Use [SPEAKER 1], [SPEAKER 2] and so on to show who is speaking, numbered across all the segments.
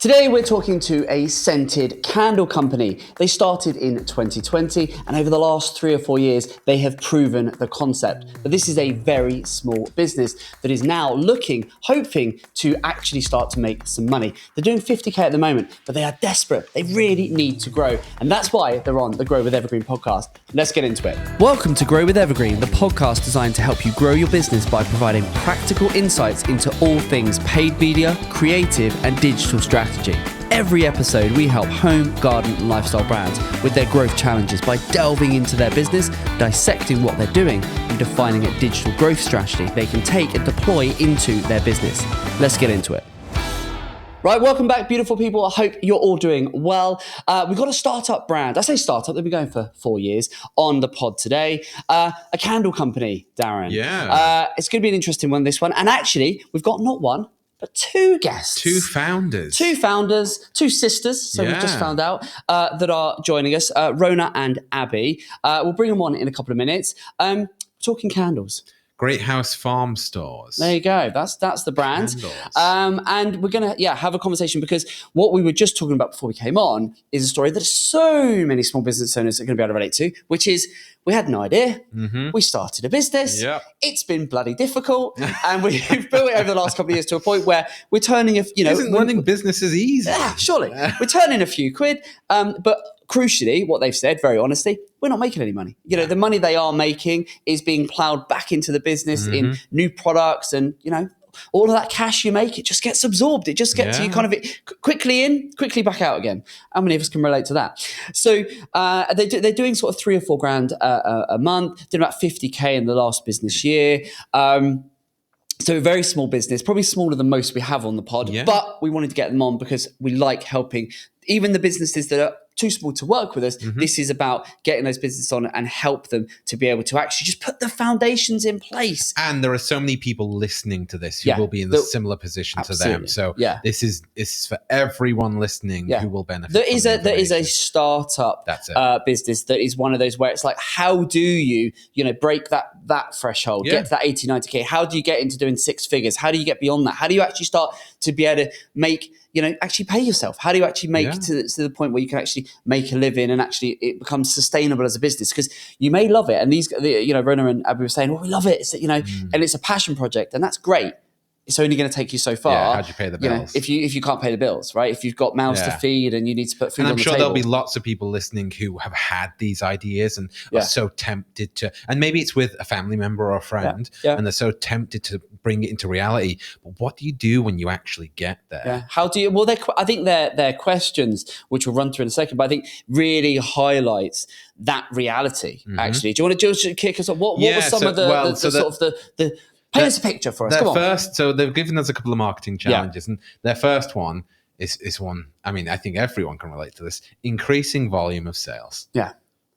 [SPEAKER 1] Today we're talking to a scented candle company. They started in 2020 and over the last 3 or 4 years they have proven the concept. But this is a very small business that is now hoping to actually start to make some money. They're doing 50k at the moment, but they are desperate. They really need to grow. And that's why they're on the Grow with Evergreen podcast. Let's get into it. Welcome to Grow with Evergreen, the podcast designed to help you grow your business by providing practical insights into all things paid media, creative and digital strategy. Every episode, we help home, garden, and lifestyle brands with their growth challenges by delving into their business, dissecting what they're doing, and defining a digital growth strategy they can take and deploy into their business. Let's get into it. Right, welcome back, beautiful people. I hope you're all doing well. We've got a startup brand. I say startup, they've been going for 4 years on the pod today. A candle company, Darren.
[SPEAKER 2] Yeah.
[SPEAKER 1] It's going to be an interesting one, this one. And actually, we've got not one, but 2 guests.
[SPEAKER 2] 2 founders.
[SPEAKER 1] 2 founders, 2 sisters, so we've just found out, that are joining us, Rona and Abby. We'll bring them on in a couple of minutes. Talking candles.
[SPEAKER 2] Great House Farm Stores.
[SPEAKER 1] There you go. That's the brand. And we're going to have a conversation because what we were just talking about before we came on is a story that so many small business owners are going to be able to relate to, which is we had an idea. Mm-hmm. We started a business. Yep. It's been bloody difficult. And we've built it over the last couple of years to a point where we're turning
[SPEAKER 2] Isn't running businesses easy?
[SPEAKER 1] Yeah, surely. We're turning a few quid. But crucially, what they've said, very honestly, we're not making any money. The money they are making is being plowed back into the business in new products and, all of that cash you make, it just gets absorbed. It just gets you kind of quickly in, quickly back out again. How many of us can relate to that? So they're doing sort of 3 or 4 grand a month, did about 50k in the last business year. So a very small business, probably smaller than most we have on the pod, but we wanted to get them on because we like helping even the businesses that are too small to work with us. This is about getting those businesses on and help them to be able to actually just put the foundations in place.
[SPEAKER 2] And there are so many people listening to this who will be in a similar position to them. So this is for everyone listening who will benefit. There
[SPEAKER 1] is a startup business that is one of those where it's like, how do you break that threshold, get to that 80, 90k? How do you get into doing 6 figures? How do you get beyond that? How do you actually start to be able to make, actually pay yourself? How do you actually make to the point where you can actually make a living and actually it becomes sustainable as a business? Because you may love it. And Rona and Abby were saying, well, we love it. It's, and it's a passion project and that's great. It's only going to take you so far.
[SPEAKER 2] Yeah, how do you pay the bills?
[SPEAKER 1] If you can't pay the bills, right? If you've got mouths to feed and you need to put food on the table.
[SPEAKER 2] And I'm sure there'll be lots of people listening who have had these ideas and are so tempted to, and maybe it's with a family member or a friend, and they're so tempted to bring it into reality. But what do you do when you actually get there?
[SPEAKER 1] Yeah. How do you? Well, I think their questions, which we'll run through in a second, but I think really highlights that reality. Actually, do you want to just kick us off? What were some of the paint us a picture for us. Come on.
[SPEAKER 2] So they've given us a couple of marketing challenges, and their first one is one. I mean, I think everyone can relate to this: increasing volume of sales.
[SPEAKER 1] Yeah.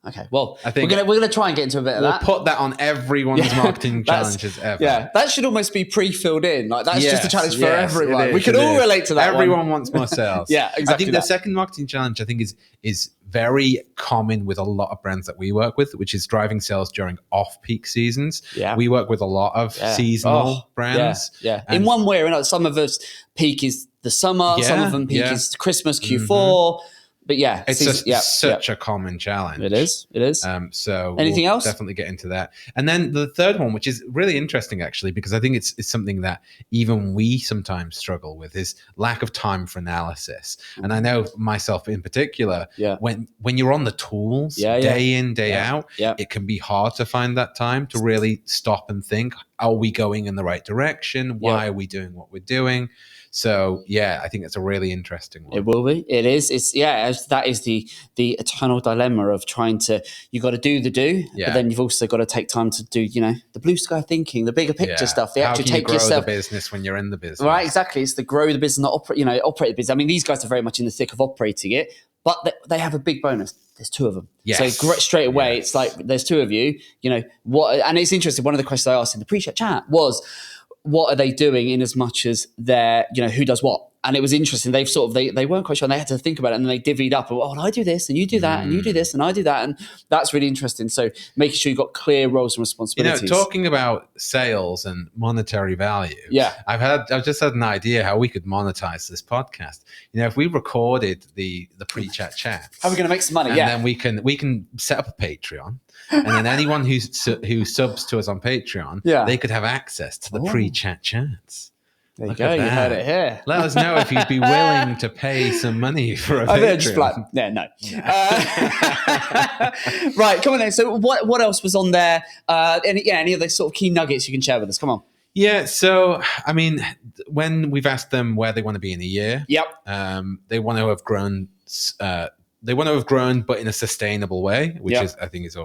[SPEAKER 1] Okay. Well, I think we're gonna try and get into a bit of that.
[SPEAKER 2] We'll put that on everyone's marketing challenges ever.
[SPEAKER 1] Yeah, that should almost be pre-filled in. Like that's just a challenge for everyone. We can all relate to that.
[SPEAKER 2] Everyone wants more sales.
[SPEAKER 1] Exactly.
[SPEAKER 2] I think the second marketing challenge, I think, is very common with a lot of brands that we work with, which is driving sales during off-peak seasons. Yeah. We work with a lot of seasonal brands.
[SPEAKER 1] Yeah. In one way or another, some of us peak is the summer, some of them peak is Christmas, Q4. But
[SPEAKER 2] it's such a common challenge.
[SPEAKER 1] It is.
[SPEAKER 2] So
[SPEAKER 1] anything else?
[SPEAKER 2] Definitely get into that. And then the third one, which is really interesting actually, because I think it's something that even we sometimes struggle with, is lack of time for analysis. And I know myself in particular, when you're on the tools day in, day out, it can be hard to find that time to really stop and think, are we going in the right direction? Why are we doing what we're doing? So I think it's a really interesting one.
[SPEAKER 1] It will be. It is. That is the eternal dilemma of trying to. You got to do the do, but then you've also got to take time to do the blue sky thinking, the bigger picture stuff.
[SPEAKER 2] How can you grow the business when you're in the business?
[SPEAKER 1] Right, exactly. It's the grow the business, not operate the business. I mean, these guys are very much in the thick of operating it, but they have a big bonus. There's 2 of them.
[SPEAKER 2] Yes.
[SPEAKER 1] So straight away, it's like there's 2 of you. What? And it's interesting. One of the questions I asked in the pre-chat chat was, what are they doing in as much as they're, who does what? And it was interesting. They've sort of they weren't quite sure, and they had to think about it, and then they divvied up. Oh, I do this, and you do that, and you do this, and I do that, and that's really interesting. So making sure you've got clear roles and responsibilities.
[SPEAKER 2] Talking about sales and monetary value.
[SPEAKER 1] Yeah,
[SPEAKER 2] I've just had an idea how we could monetize this podcast. If we recorded the pre-chat chat,
[SPEAKER 1] how are we going to make some money?
[SPEAKER 2] And then we can set up a Patreon, and then anyone who subs to us on Patreon, they could have access to the pre-chat chats.
[SPEAKER 1] There you go. You heard it here.
[SPEAKER 2] Let us know if you'd be willing to pay some money for a Patreon.
[SPEAKER 1] No. Right, come on then. So what else was on there? Any of the sort of key nuggets you can share with us? Come on.
[SPEAKER 2] Yeah, so I mean, when we've asked them where they want to be in a year, they want to have grown. They want to have grown, but in a sustainable way, which is, I think, it's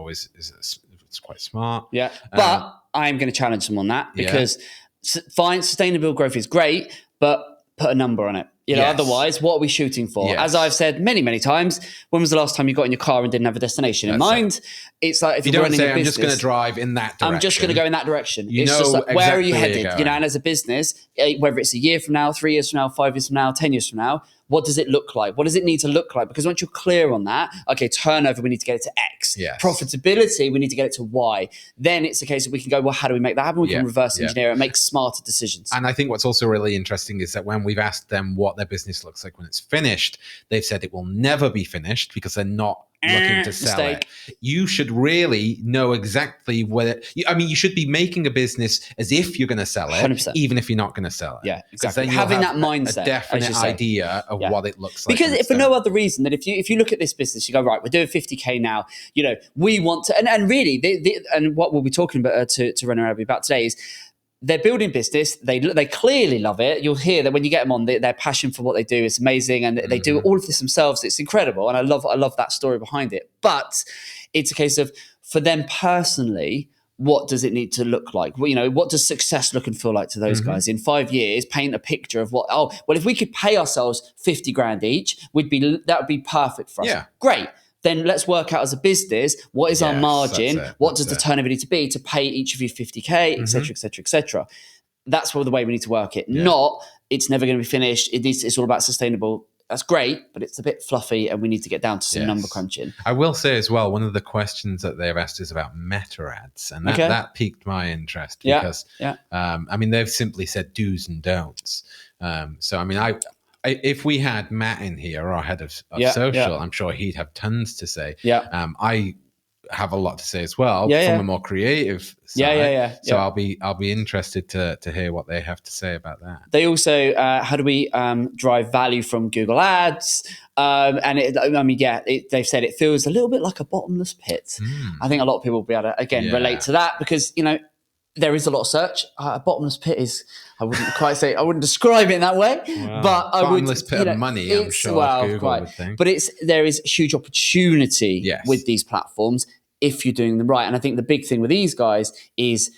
[SPEAKER 2] quite smart.
[SPEAKER 1] Yeah, but I'm going to challenge them on that because fine, sustainable growth is great, but put a number on it. Otherwise, what are we shooting for?
[SPEAKER 2] Yes.
[SPEAKER 1] As I've said many, many times, when was the last time you got in your car and didn't have a destination in mind? It's like if
[SPEAKER 2] you
[SPEAKER 1] you're
[SPEAKER 2] don't
[SPEAKER 1] running
[SPEAKER 2] say,
[SPEAKER 1] a business,
[SPEAKER 2] I'm just going to drive in that direction.
[SPEAKER 1] I'm just going to go in that direction. It's
[SPEAKER 2] know
[SPEAKER 1] just like, where are you
[SPEAKER 2] exactly
[SPEAKER 1] headed? And as a business, whether it's a year from now, 3 years from now, 5 years from now, 10 years from now, what does it look like? What does it need to look like? Because once you're clear on that, okay, turnover, we need to get it to X.
[SPEAKER 2] Yes.
[SPEAKER 1] Profitability, we need to get it to Y. Then it's a case of we can go, well, how do we make that happen? We can reverse engineer and make smarter decisions.
[SPEAKER 2] And I think what's also really interesting is that when we've asked them what their business looks like when it's finished, they've said it will never be finished because they're not looking to sell it. You should really know exactly whether. You should be making a business as if you're going to sell it,
[SPEAKER 1] 100%.
[SPEAKER 2] even if you're not going to sell it.
[SPEAKER 1] Yeah, exactly.
[SPEAKER 2] Then
[SPEAKER 1] having that mindset,
[SPEAKER 2] a definite idea of what it looks like.
[SPEAKER 1] Because if for no other reason that if you look at this business, you go, right, we're doing 50K now. We want to, and really, and what we'll be talking about to Rona and Abby about today is, they're building business. They clearly love it. You'll hear that when you get them on, their passion for what they do is amazing, and they do all of this themselves. It's incredible, and I love that story behind it. But it's a case of, for them personally, what does it need to look like? What does success look and feel like to those guys in 5 years? Paint a picture of if we could pay ourselves 50 grand each, that would be perfect for us.
[SPEAKER 2] Yeah.
[SPEAKER 1] Great. Then let's work out as a business, what is our margin? What does the turnover need to be to pay each of you 50K, et cetera, et cetera, et cetera. That's the way we need to work it. Not, it's never going to be finished. It's all about sustainable. That's great, but it's a bit fluffy and we need to get down to some number crunching.
[SPEAKER 2] I will say as well, one of the questions that they've asked is about meta ads. And that piqued my interest because, they've simply said do's and don'ts. If we had Matt in here, our head of social, I'm sure he'd have tons to say. I have a lot to say as well from a more creative side. So I'll be interested to hear what they have to say about that.
[SPEAKER 1] They also, how do we drive value from Google Ads? They've said it feels a little bit like a bottomless pit. I think a lot of people will be able to relate to that because there is a lot of search. A bottomless pit is, I wouldn't describe it in that way, but I would.
[SPEAKER 2] Bottomless pit of money, I'm sure. Google would think.
[SPEAKER 1] But there is huge opportunity with these platforms if you're doing them right. And I think the big thing with these guys is,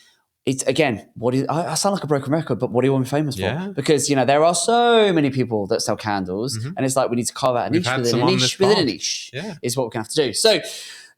[SPEAKER 1] it's again, I sound like a broken record, but what do you want to be famous for? Because there are so many people that sell candles, and it's like we need to carve out a niche within a niche within a niche. Is what we're gonna have to do. So.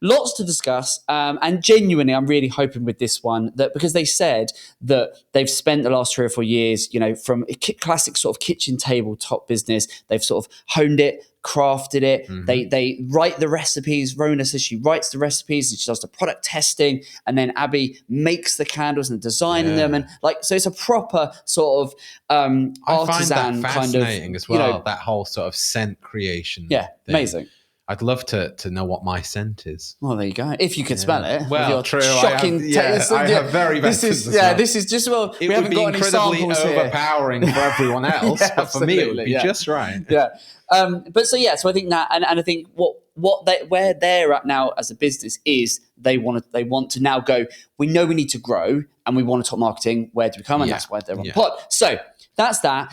[SPEAKER 1] Lots to discuss, and genuinely, I'm really hoping with this one that, because they said that they've spent the last 3 or 4 years, from a classic sort of kitchen tabletop business, they've sort of honed it, crafted it. They write the recipes. Rona says she writes the recipes and she does the product testing, and then Abby makes the candles and designing them, and so it's a proper sort of artisan
[SPEAKER 2] I find that fascinating
[SPEAKER 1] kind of,
[SPEAKER 2] as well. That whole sort of scent creation.
[SPEAKER 1] Yeah,
[SPEAKER 2] thing.
[SPEAKER 1] Amazing.
[SPEAKER 2] I'd love to know what my scent is.
[SPEAKER 1] Well, there you go. If you could smell it.
[SPEAKER 2] Well, true.
[SPEAKER 1] Shocking.
[SPEAKER 2] I have very bad sense of smell.
[SPEAKER 1] This is just, we haven't got any samples here.
[SPEAKER 2] It would be incredibly overpowering for everyone else, but for me, it would be just right.
[SPEAKER 1] Yeah. So I think that, and I think where they're at now as a business is they want to now go, we know we need to grow and we want to talk marketing. Where do we come? And that's why they're on the pod. So that's that.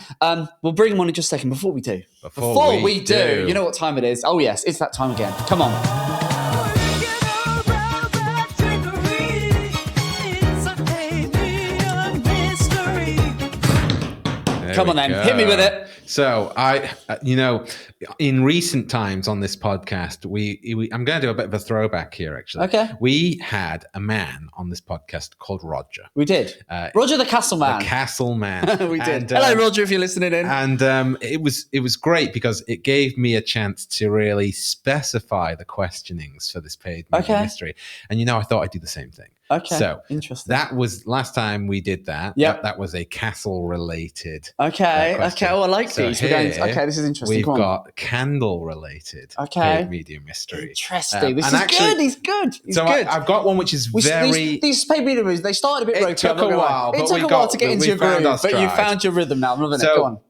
[SPEAKER 1] We'll bring them on in just a second. Before we do, you know what time it is? Oh yes, it's that time again. Come on. Come on then, hit me with it.
[SPEAKER 2] So in recent times on this podcast, I'm going to do a bit of a throwback here, actually.
[SPEAKER 1] Okay.
[SPEAKER 2] We had a man on this podcast called Roger.
[SPEAKER 1] We did. Roger the Castle Man.
[SPEAKER 2] The Castle Man.
[SPEAKER 1] We did. Hello, Roger, if you're listening in.
[SPEAKER 2] And it was great because it gave me a chance to really specify the questionings for this paid media mystery. And I thought I'd do the same thing.
[SPEAKER 1] Okay.
[SPEAKER 2] So
[SPEAKER 1] interesting.
[SPEAKER 2] That was last time we did that.
[SPEAKER 1] Yep.
[SPEAKER 2] That was a castle related.
[SPEAKER 1] Okay. Oh, I like
[SPEAKER 2] so
[SPEAKER 1] these.
[SPEAKER 2] Okay,
[SPEAKER 1] this is interesting.
[SPEAKER 2] We've got candle related paid media mystery.
[SPEAKER 1] Interesting. This is good. He's good.
[SPEAKER 2] I've got one which is
[SPEAKER 1] these paid media movies, they started a bit ropey.
[SPEAKER 2] It took a while
[SPEAKER 1] to get into your groove, but you found your rhythm now. I'm loving it. Go on.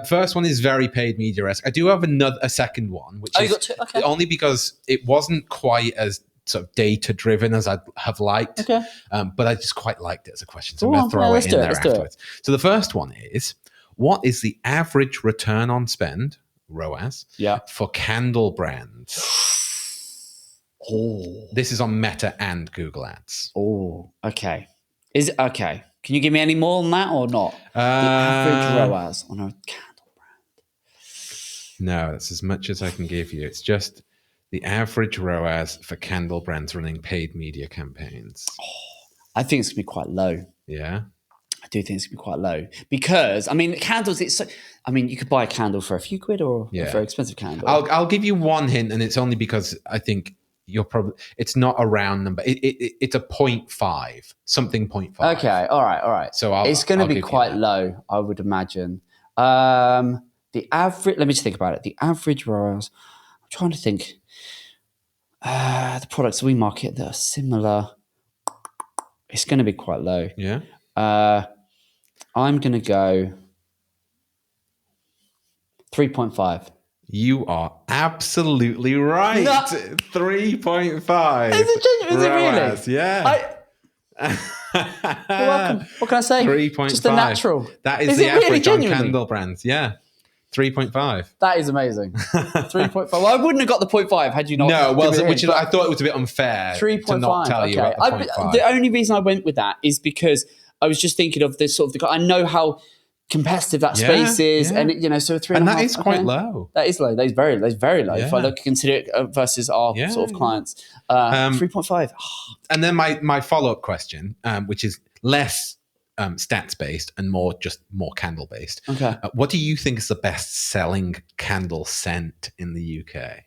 [SPEAKER 2] First one is very paid media-esque. I do have a second one, which is
[SPEAKER 1] you got two? Okay.
[SPEAKER 2] only because it wasn't quite as sort of data-driven as I'd have liked.
[SPEAKER 1] Okay.
[SPEAKER 2] But I just quite liked it as a question, so I'm going to throw it in there afterwards. So the first one is, what is the average return on spend, ROAS, for candle brands?
[SPEAKER 1] Oh.
[SPEAKER 2] This is on Meta and Google Ads.
[SPEAKER 1] Oh, okay. Is it okay? Can you give me any more on that or not? The average ROAS on a candle brand.
[SPEAKER 2] No, that's as much as I can give you. It's just the average ROAS for candle brands running paid media campaigns.
[SPEAKER 1] I think it's going to be quite low.
[SPEAKER 2] Yeah?
[SPEAKER 1] I do think it's going to be quite low. Because, candles, you could buy a candle for a few quid or a very expensive candle.
[SPEAKER 2] I'll give you one hint, and it's only because I think it's not a round number. It's a 0.5, something 0.5.
[SPEAKER 1] Okay, all right. So it's going to be quite low, I would imagine. The average, let me just think about it. The average ROAS, I'm trying to think. The products we market that are similar, it's going to be quite low.
[SPEAKER 2] Yeah.
[SPEAKER 1] I'm going to go 3.5.
[SPEAKER 2] You are absolutely right.
[SPEAKER 1] No.
[SPEAKER 2] 3.5.
[SPEAKER 1] Is it really?
[SPEAKER 2] Yeah.
[SPEAKER 1] You're welcome. What can I say?
[SPEAKER 2] 3.5.
[SPEAKER 1] Just a natural.
[SPEAKER 2] That is the average on candle brands. Yeah. 3.5.
[SPEAKER 1] That is amazing. 3.5. Well, I wouldn't have got the 0.5 had you not.
[SPEAKER 2] No, I thought it was a bit unfair
[SPEAKER 1] 3.5.
[SPEAKER 2] to not tell you about the 0.5.
[SPEAKER 1] The only reason I went with that is because I was just thinking of this sort of I know how competitive that space is, and so 3.5.
[SPEAKER 2] And that is quite low.
[SPEAKER 1] That is low. That is very low. If I consider it versus our sort of clients, 3.5.
[SPEAKER 2] And then my follow-up question, which is less stats based and more candle based.
[SPEAKER 1] Okay.
[SPEAKER 2] What do you think is the best selling candle scent in the UK?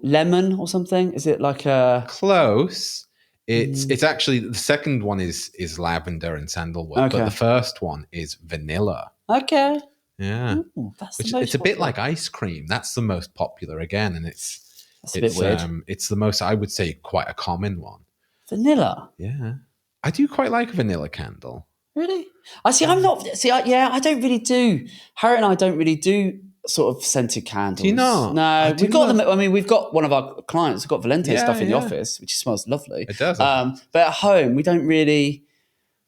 [SPEAKER 1] Lemon or something? Is it like a
[SPEAKER 2] close? It's actually the second one is lavender and sandalwood, but the first one is vanilla.
[SPEAKER 1] Okay.
[SPEAKER 2] Yeah.
[SPEAKER 1] Ooh,
[SPEAKER 2] it's a bit like ice cream. That's the most popular again, and it's
[SPEAKER 1] a bit weird.
[SPEAKER 2] It's the most, I would say, quite a common one.
[SPEAKER 1] Vanilla.
[SPEAKER 2] Yeah. I do quite like a vanilla candle.
[SPEAKER 1] Really? I don't really do. Harriet and I don't really do sort of scented candles.
[SPEAKER 2] Do you not?
[SPEAKER 1] No, we've got them. We've got one of our clients who's got Valente stuff in the office, which smells lovely.
[SPEAKER 2] It does.
[SPEAKER 1] But at home, we don't really.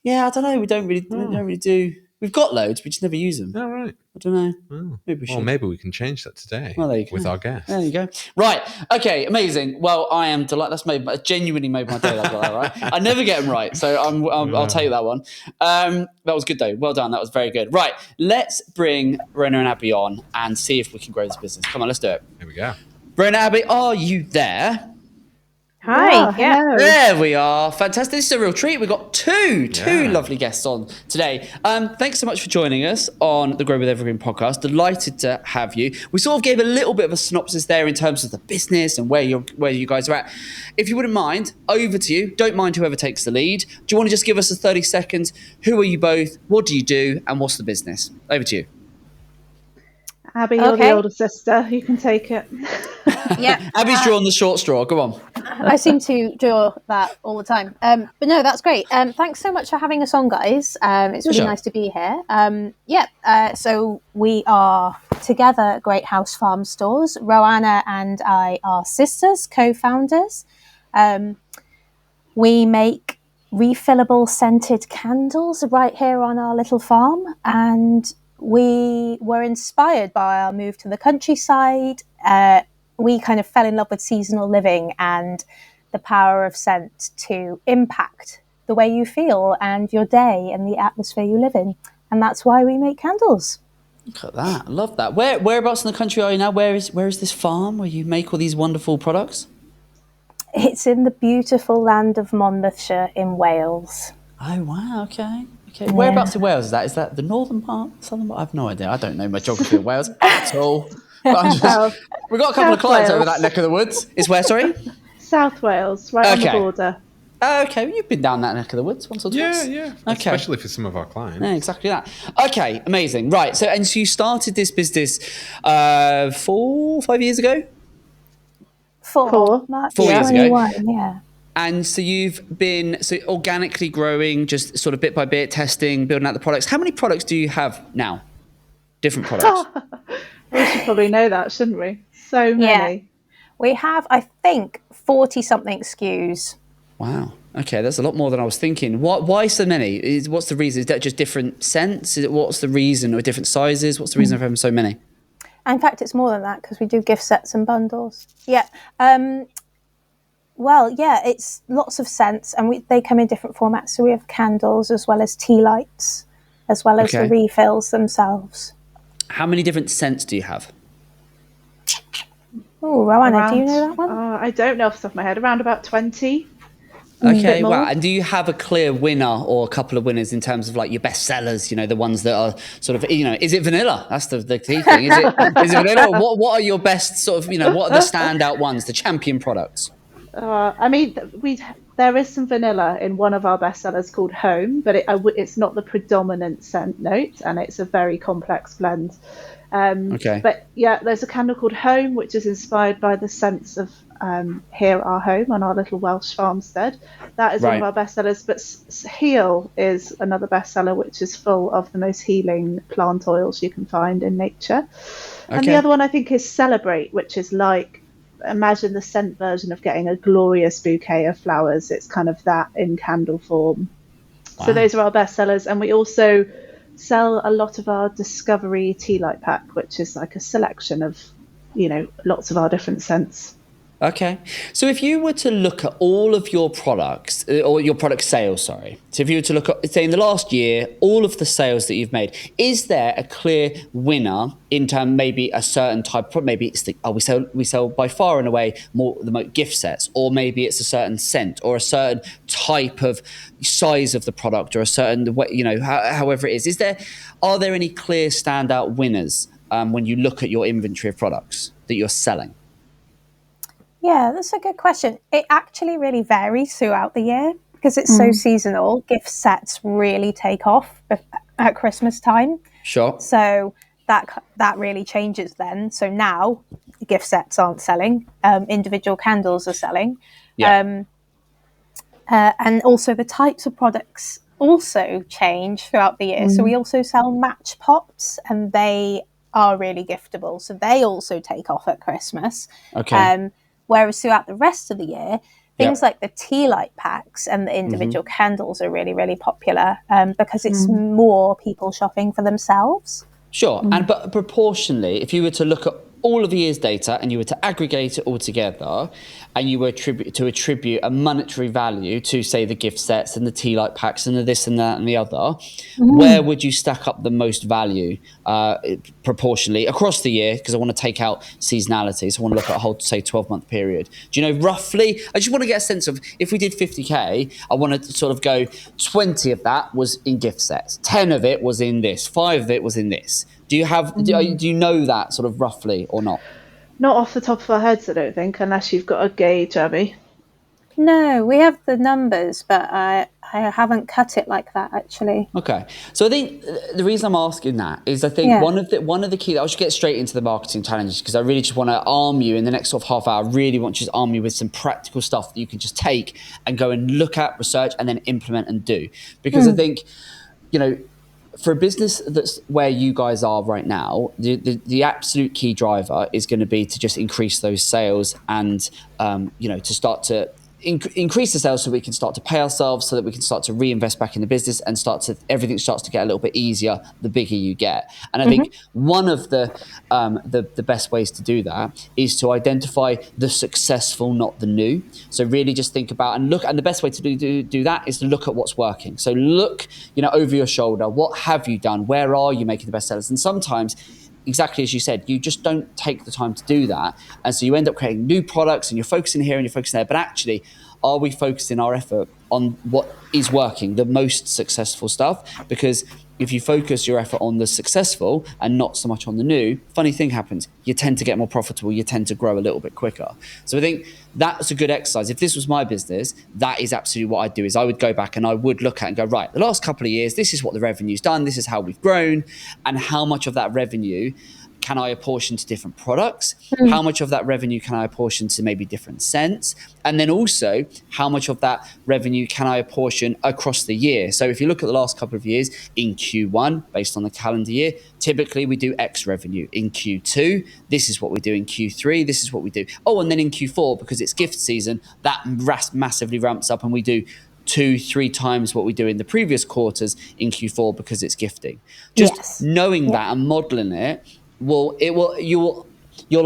[SPEAKER 1] Yeah, I don't know. We don't really do. We've got loads, we just never use them.
[SPEAKER 2] Oh, right.
[SPEAKER 1] I don't know.
[SPEAKER 2] Oh.
[SPEAKER 1] Maybe we should.
[SPEAKER 2] Well, maybe we can change that today.
[SPEAKER 1] Well, there you go.
[SPEAKER 2] With our guest.
[SPEAKER 1] There you go. Right. Okay. Amazing. Well, I am delighted. That's genuinely made my day. That right? I never get them right, so I'll take that one. That was good though. Well done. That was very good. Right. Let's bring Rona and Abby on and see if we can grow this business. Come on, let's do it.
[SPEAKER 2] Here we go.
[SPEAKER 1] Rona, Abby, are you there?
[SPEAKER 3] Hi.
[SPEAKER 1] There we are. Fantastic. This is a real treat. We've got two lovely guests on today. Thanks so much for joining us on the Grow with Evergreen podcast. Delighted to have you. We sort of gave a little bit of a synopsis there in terms of the business and where you guys are at. If you wouldn't mind, over to you. Don't mind whoever takes the lead. Do you want to just give us a 30 seconds? Who are you both? What do you do? And what's the business? Over to you.
[SPEAKER 3] Abby, you're the older sister. You can take it.
[SPEAKER 4] Yeah,
[SPEAKER 1] Abby's drawn the short straw. Go on.
[SPEAKER 4] I seem to draw that all the time. But no, that's great. Thanks so much for having us on, guys. It's really nice to be here. So we are together Great House Farm Stores. Rona and I are sisters, co-founders. We make refillable scented candles right here on our little farm, and we were inspired by our move to the countryside. We kind of fell in love with seasonal living and the power of scent to impact the way you feel and your day and the atmosphere you live in. and that's why we make candles.
[SPEAKER 1] Look at that. I love that. Whereabouts in the country are you now? Where is this farm where you make all these wonderful products?
[SPEAKER 4] It's in the beautiful land of Monmouthshire in Wales.
[SPEAKER 1] Oh, wow. Okay. Whereabouts in Wales is that? Is that the northern part, southern part? I have no idea. I don't know my geography of Wales at all. But we've got a couple of clients over that neck of the woods. Is where, sorry?
[SPEAKER 3] South Wales, right on the border.
[SPEAKER 1] Okay, you've been down that neck of the woods once or twice.
[SPEAKER 2] Yeah.
[SPEAKER 1] Okay.
[SPEAKER 2] Especially for some of our clients.
[SPEAKER 1] Yeah, exactly that. Okay, amazing. Right, so you started this business 5 years ago?
[SPEAKER 4] 4
[SPEAKER 1] years ago.
[SPEAKER 4] Yeah.
[SPEAKER 1] And so you've been organically growing, just sort of bit by bit, testing, building out the products. How many products do you have now? Different products.
[SPEAKER 3] We should probably know that, shouldn't we? So many.
[SPEAKER 4] Yeah. We have, I think, 40-something SKUs.
[SPEAKER 1] Wow. Okay, that's a lot more than I was thinking. Why so many? What's the reason? Is that just different scents? What's the reason? Or different sizes? What's the reason for having so many?
[SPEAKER 4] In fact, it's more than that because we do gift sets and bundles. Yeah. It's lots of scents, and they come in different formats. So we have candles as well as tea lights, as well as the refills themselves.
[SPEAKER 1] How many different scents do you have?
[SPEAKER 4] Oh, Rona, do you know that one?
[SPEAKER 3] I don't know off the top of my head. Around about 20.
[SPEAKER 1] Okay, wow. And do you have a clear winner or a couple of winners in terms of like your best sellers, the ones that are sort of, is it vanilla? That's the key thing. Is it vanilla? What are your best sort of, what are the standout ones, the champion products?
[SPEAKER 3] There is some vanilla in one of our best sellers called Home, but it's not the predominant scent note, and it's a very complex blend. But yeah, there's a candle called Home, which is inspired by the scents of here at our home on our little Welsh farmstead. That is one of our best sellers. But Heal is another bestseller, which is full of the most healing plant oils you can find in nature. And the other one I think is Celebrate, which is like, imagine the scent version of getting a glorious bouquet of flowers. It's kind of that in candle form. Wow. So those are our best sellers. And we also sell a lot of our Discovery tea light pack, which is like a selection of, lots of our different scents.
[SPEAKER 1] Okay. So if you were to look at all of your products, or your product sales, sorry. So if you were to look at, say, in the last year, all of the sales that you've made, is there a clear winner in terms maybe a certain type of product? Maybe it's we sell by far and away more gift sets, or maybe it's a certain scent or a certain type of size of the product or a certain way, however it is. Are there any clear standout winners when you look at your inventory of products that you're selling?
[SPEAKER 4] Yeah, that's a good question. It actually really varies throughout the year because it's so seasonal. Gift sets really take off at Christmas time.
[SPEAKER 1] Sure.
[SPEAKER 4] So that really changes then. So now gift sets aren't selling. Individual candles are selling. Yeah. And also the types of products also change throughout the year. So we also sell match pots, and they are really giftable. So they also take off at Christmas.
[SPEAKER 1] Okay.
[SPEAKER 4] Whereas throughout the rest of the year, things like the tea light packs and the individual candles are really, really popular because it's more people shopping for themselves.
[SPEAKER 1] Sure. But proportionally, if you were to look at all of the year's data and you were to aggregate it all together and you were to attribute a monetary value to, say, the gift sets and the tea light packs and the this and that and the other, where would you stack up the most value proportionally across the year? Because I want to take out seasonality. So I want to look at a whole, say, 12-month period. Do you know roughly? I just want to get a sense of, if we did 50K, I want to sort of go 20 of that was in gift sets, 10 of it was in this, 5 of it was in this. Do you know that sort of roughly or not?
[SPEAKER 3] Not off the top of our heads, I don't think, unless you've got a gauge, Abby.
[SPEAKER 4] No, we have the numbers, but I haven't cut it like that, actually.
[SPEAKER 1] Okay. So I think the reason I'm asking that is I think one of the key, I'll just get straight into the marketing challenges because I really just want to arm you in the next sort of half hour. I really want to just arm you with some practical stuff that you can just take and go and look at, research, and then implement and do. Because I think, for a business that's where you guys are right now, the absolute key driver is going to be to just increase those sales and, to start to increase the sales so we can start to pay ourselves, so that we can start to reinvest back in the business, and everything starts to get a little bit easier the bigger you get. And I think one of the best ways to do that is to identify the successful, not the new. So really just think about and look, and the best way to do that is to look at what's working. So look, over your shoulder, what have you done? Where are you making the best sellers? And sometimes, exactly as you said, you just don't take the time to do that. And so you end up creating new products and you're focusing here and you're focusing there. But actually, are we focusing our effort on what is working, the most successful stuff? Because if you focus your effort on the successful and not so much on the new, funny thing happens. You tend to get more profitable. You tend to grow a little bit quicker. So I think that's a good exercise. If this was my business, that is absolutely what I'd do, is I would go back and I would look at and go, right, the last couple of years, this is what the revenue's done. This is how we've grown. And how much of that revenue can I apportion to different products? How much of that revenue can I apportion to maybe different scents? And then also, how much of that revenue can I apportion across the year? So if you look at the last couple of years, in Q1, based on the calendar year, typically we do X revenue. In Q2, this is what we do. In Q3, this is what we do. Oh, and then in Q4, because it's gift season, that massively ramps up and we do 2-3 times what we do in the previous quarters in Q4 because it's gifting. Just knowing that and modeling it, you'll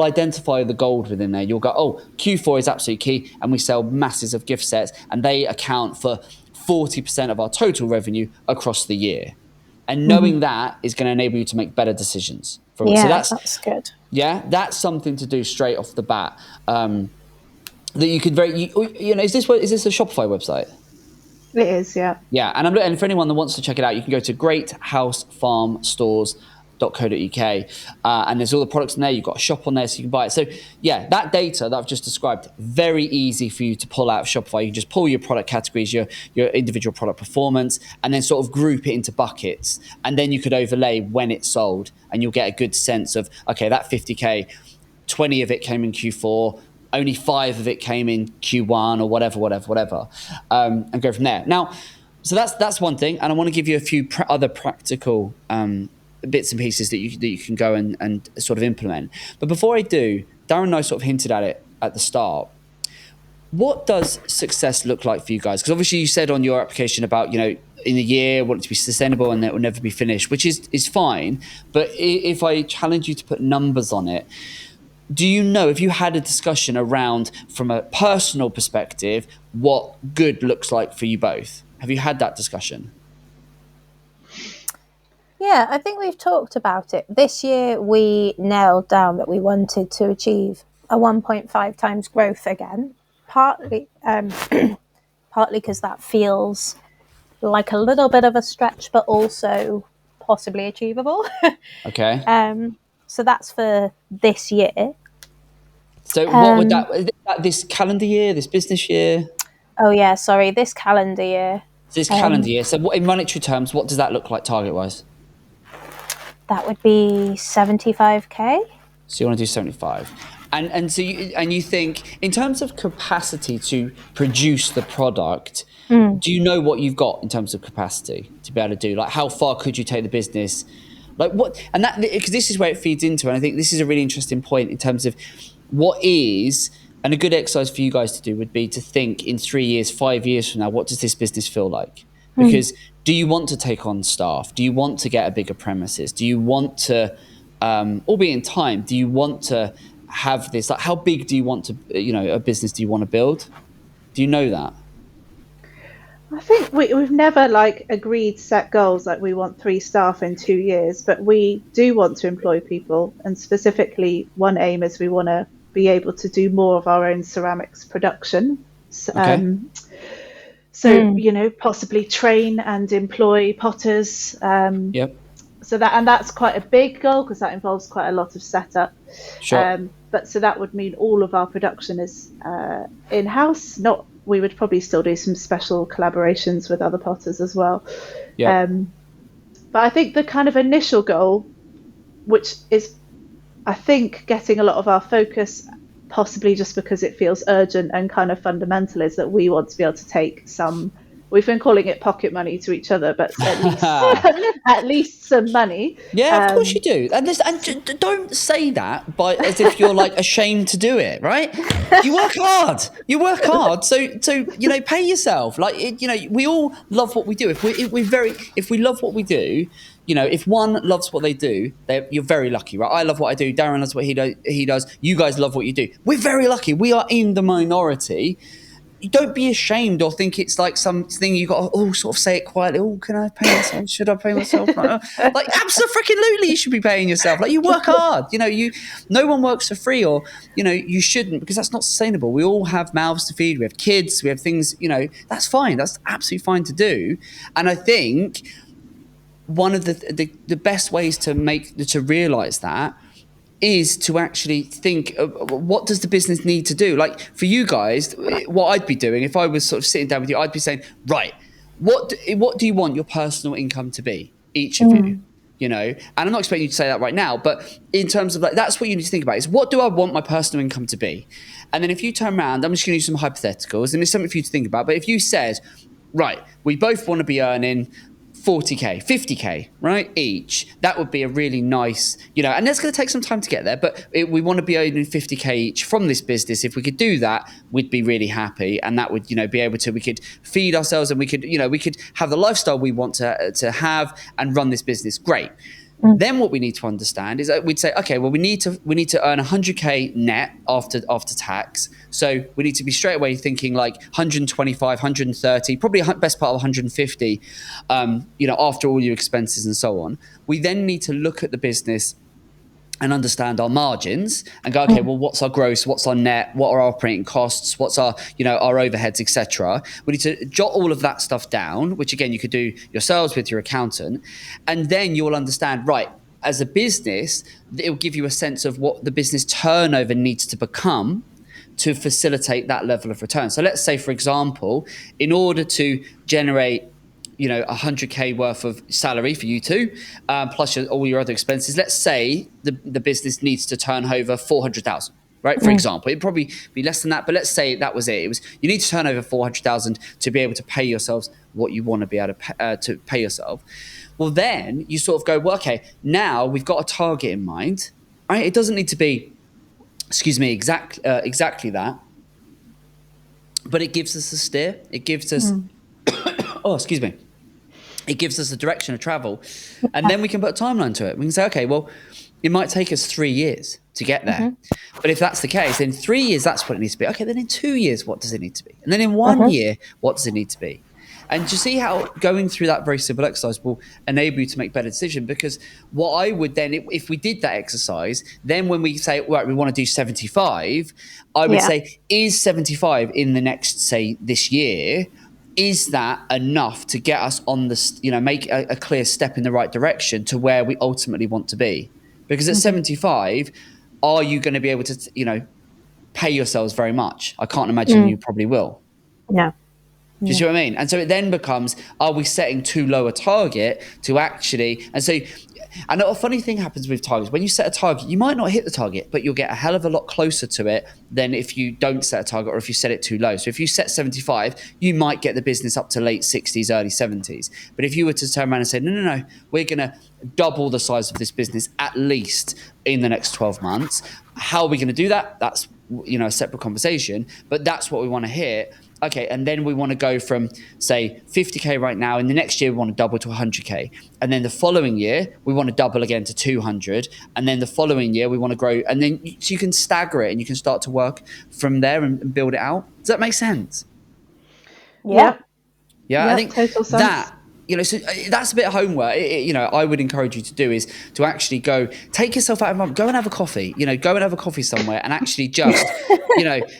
[SPEAKER 1] identify the gold within there. You'll go, oh, Q4 is absolutely key, and we sell masses of gift sets, and they account for 40% of our total revenue across the year. And knowing that is going to enable you to make better decisions. So
[SPEAKER 4] that's good.
[SPEAKER 1] Yeah, that's something to do straight off the bat. That you could is this a Shopify website?
[SPEAKER 3] It is, yeah.
[SPEAKER 1] Yeah, and for anyone that wants to check it out, you can go to greathousefarmstores.co.uk, and there's all the products in there. You've got a shop on there, so you can buy it. So yeah, that data that I've just described, very easy for you to pull out of Shopify. You can just pull your product categories, your individual product performance, and then sort of group it into buckets. And then you could overlay when it's sold, and you'll get a good sense of, okay, that 50K, 20 of it came in Q4, only 5 of it came in Q1, or whatever, and go from there. Now, so that's one thing, and I want to give you a few other practical bits and pieces that you can go and sort of implement. But before I do, Darren and I sort of hinted at it at the start. What does success look like for you guys? Because obviously you said on your application about, in a year, want it to be sustainable and it will never be finished, which is fine. But if I challenge you to put numbers on it, do you know, if you had a discussion around, from a personal perspective, what good looks like for you both? Have you had that discussion?
[SPEAKER 4] Yeah, I think we've talked about it. This year, we nailed down that we wanted to achieve a 1.5 times growth again, partly because that feels like a little bit of a stretch, but also possibly achievable.
[SPEAKER 1] Okay.
[SPEAKER 4] So that's for this year.
[SPEAKER 1] So what would that this calendar year, this business year?
[SPEAKER 4] Oh yeah, sorry, this calendar year.
[SPEAKER 1] This calendar year. So what, in monetary terms, what does that look like target-wise?
[SPEAKER 4] That would be 75K.
[SPEAKER 1] So you want to do 75. And so you think, in terms of capacity to produce the product, do you know what you've got in terms of capacity to be able to do? Like, how far could you take the business? Like what? And that, because this is where it feeds into, and I think this is a really interesting point in terms of what is, and a good exercise for you guys to do would be to think in 3 years, 5 years from now, what does this business feel like? Because do you want to take on staff? Do you want to get a bigger premises? Do you want to, albeit in time, do you want to have this, like, how big do you want to, a business do you want to build? Do you know that?
[SPEAKER 3] I think we've never agreed set goals, like we want 3 staff in 2 years, but we do want to employ people, and specifically one aim is we want to be able to do more of our own ceramics production.
[SPEAKER 1] Okay.
[SPEAKER 3] Possibly train and employ potters.
[SPEAKER 1] Yep.
[SPEAKER 3] So that's quite a big goal, because that involves quite a lot of setup.
[SPEAKER 1] Sure.
[SPEAKER 3] But so that would mean all of our production is in-house. We would probably still do some special collaborations with other potters as well.
[SPEAKER 1] Yeah.
[SPEAKER 3] But I think the kind of initial goal, which is, I think, getting a lot of our focus, possibly just because it feels urgent and kind of fundamental, is that we want to be able to take some we've been calling it pocket money to each other, but at least at least some money.
[SPEAKER 1] Yeah, of course you do. And don't say that as if you're like ashamed to do it, right? You work hard. So pay yourself. Like we all love what we do. If we love what we do, if one loves what they do, you're very lucky, right? I love what I do. Darren loves what he does. You guys love what you do. We're very lucky. We are in the minority. You don't be ashamed or think it's like something you got to sort of say it quietly. Oh, can I pay myself? Should I pay myself? Like absolutely, you should be paying yourself. Like you work hard. No one works for free, or you shouldn't, because that's not sustainable. We all have mouths to feed. We have kids. We have things. That's fine. That's absolutely fine to do. And I think one of the best ways to realize that is to actually think, what does the business need to do? Like for you guys, what I'd be doing if I was sort of sitting down with you, I'd be saying, right, what do you want your personal income to be, each of you? And I'm not expecting you to say that right now, but in terms of that's what you need to think about, is what do I want my personal income to be? And then if you turn around, I'm just going to use some hypotheticals, and it's something for you to think about. But if you said, right, we both want to be earning 40k, 50k, right, each, that would be a really nice, and that's going to take some time to get there, but we want to be earning 50k each from this business. If we could do that, we'd be really happy, and that would, be able to, we could feed ourselves, and we could have the lifestyle we want to have and run this business. Great. Then what we need to understand is that we'd say, okay, well, we need to earn 100k net after tax. So we need to be straight away thinking like 125, 130, probably best part of 150, after all your expenses and so on. We then need to look at the business and understand our margins and go, okay, well, what's our gross, what's our net, what are our operating costs, what's our, our overheads, etc. We need to jot all of that stuff down, which again, you could do yourselves with your accountant. And then you will understand, right, as a business, it will give you a sense of what the business turnover needs to become to facilitate that level of return. So let's say, for example, in order to generate 100k worth of salary for you two, plus all your other expenses. Let's say the business needs to turn over 400,000, right? For example, it'd probably be less than that, but let's say that was it. It was, you need to turn over 400,000 to be able to pay yourselves what you want to be able to pay yourself. Well, then you sort of go, well, okay, now we've got a target in mind, right? It doesn't need to be, exactly that, but it gives us a steer. It gives us, it gives us a direction of travel, and then we can put a timeline to it. We can say, okay, well, it might take us 3 years to get there. But if that's the case, in 3 years, that's what it needs to be. Okay, then in 2 years, what does it need to be? And then in 1 year, what does it need to be? And to see how going through that very simple exercise will enable you to make better decisions. Because what I would then, if we did that exercise, then when we say, right, we want to do 75, I would say, is 75 in the next, say, this year, is that enough to get us on the, make a clear step in the right direction to where we ultimately want to be? Because at 75, are you going to be able to, pay yourselves very much? I can't imagine you probably will.
[SPEAKER 4] No.
[SPEAKER 1] Do you see what I mean? And so it then becomes, are we setting too low a target to actually, and so, and a funny thing happens with targets. When you set a target, you might not hit the target, but you'll get a hell of a lot closer to it than if you don't set a target or if you set it too low. So if you set 75, you might get the business up to late 60s, early 70s. But if you were to turn around and say, no, we're going to double the size of this business at least in the next 12 months. How are we going to do that? That's, a separate conversation, but that's what we want to hit. Okay, and then we want to go from, say, 50k right now. In the next year, we want to double to 100k. And then the following year, we want to double again to 200. And then the following year, we want to grow. And then so you can stagger it and you can start to work from there and build it out. Does that make sense?
[SPEAKER 4] Yeah.
[SPEAKER 1] Yeah, I think
[SPEAKER 3] total sense.
[SPEAKER 1] That, so that's a bit of homework. I would encourage you to do is to actually go, take yourself out of moment, go and have a coffee, go and have a coffee somewhere and actually just,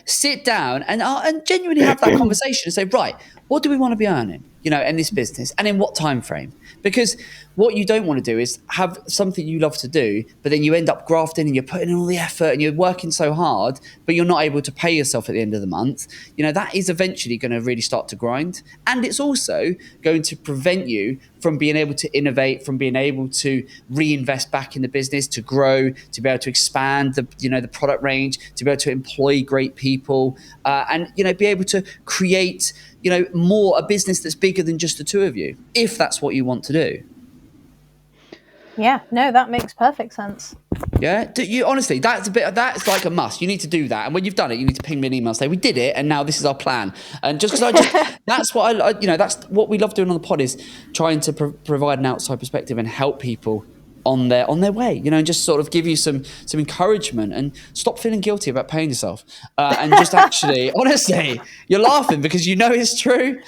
[SPEAKER 1] sit down and genuinely have that conversation and say, right, what do we want to be earning, in this business and in what time frame? Because what you don't want to do is have something you love to do, but then you end up grafting and you're putting in all the effort and you're working so hard, but you're not able to pay yourself at the end of the month. That is eventually going to really start to grind. And it's also going to prevent you from being able to innovate, from being able to reinvest back in the business, to grow, to be able to expand the product range, to be able to employ great people, and be able to create a business that's bigger than just the two of you, if that's what you want to do.
[SPEAKER 4] Yeah, no, that makes perfect sense.
[SPEAKER 1] Yeah, honestly, that's like a must. You need to do that, and when you've done it, you need to ping me an email, say we did it, and now this is our plan. And just because that's what that's what we love doing on the pod, is trying to provide an outside perspective and help people on their way, and just sort of give you some encouragement and stop feeling guilty about paying yourself, and just actually, honestly, you're laughing because it's true.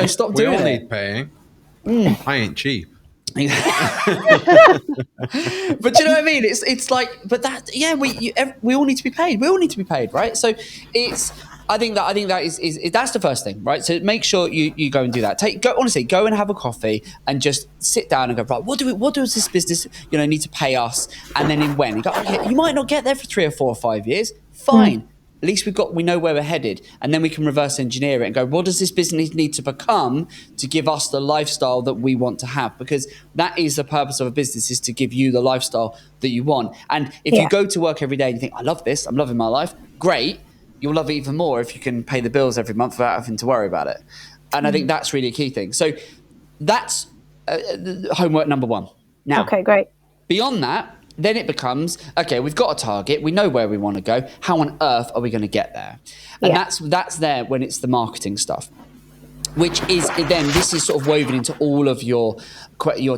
[SPEAKER 1] Stop doing it.
[SPEAKER 2] We all need paying. I ain't cheap.
[SPEAKER 1] But you know what I mean? It's like, but that, we all need to be paid. We all need to be paid, right? So I think that is that's the first thing, right? So make sure you go and do that. Go and have a coffee and just sit down and go, right, what does this business need to pay us? And then when you go, okay, you might not get there for 3 or 4 or 5 years, fine. At least we know where we're headed, and then we can reverse engineer it and go, what does this business need to become to give us the lifestyle that we want to have? Because that is the purpose of a business, is to give you the lifestyle that you want. And if you go to work every day and you think, I love this, I'm loving my life, great. You'll love it even more if you can pay the bills every month without having to worry about it. And I think that's really a key thing. So that's homework number 1. Now,
[SPEAKER 4] okay, great.
[SPEAKER 1] Beyond that, then it becomes, okay, we've got a target, we know where we want to go, how on earth are we going to get there? And that's there when it's the marketing stuff, which is then, this is sort of woven into all of your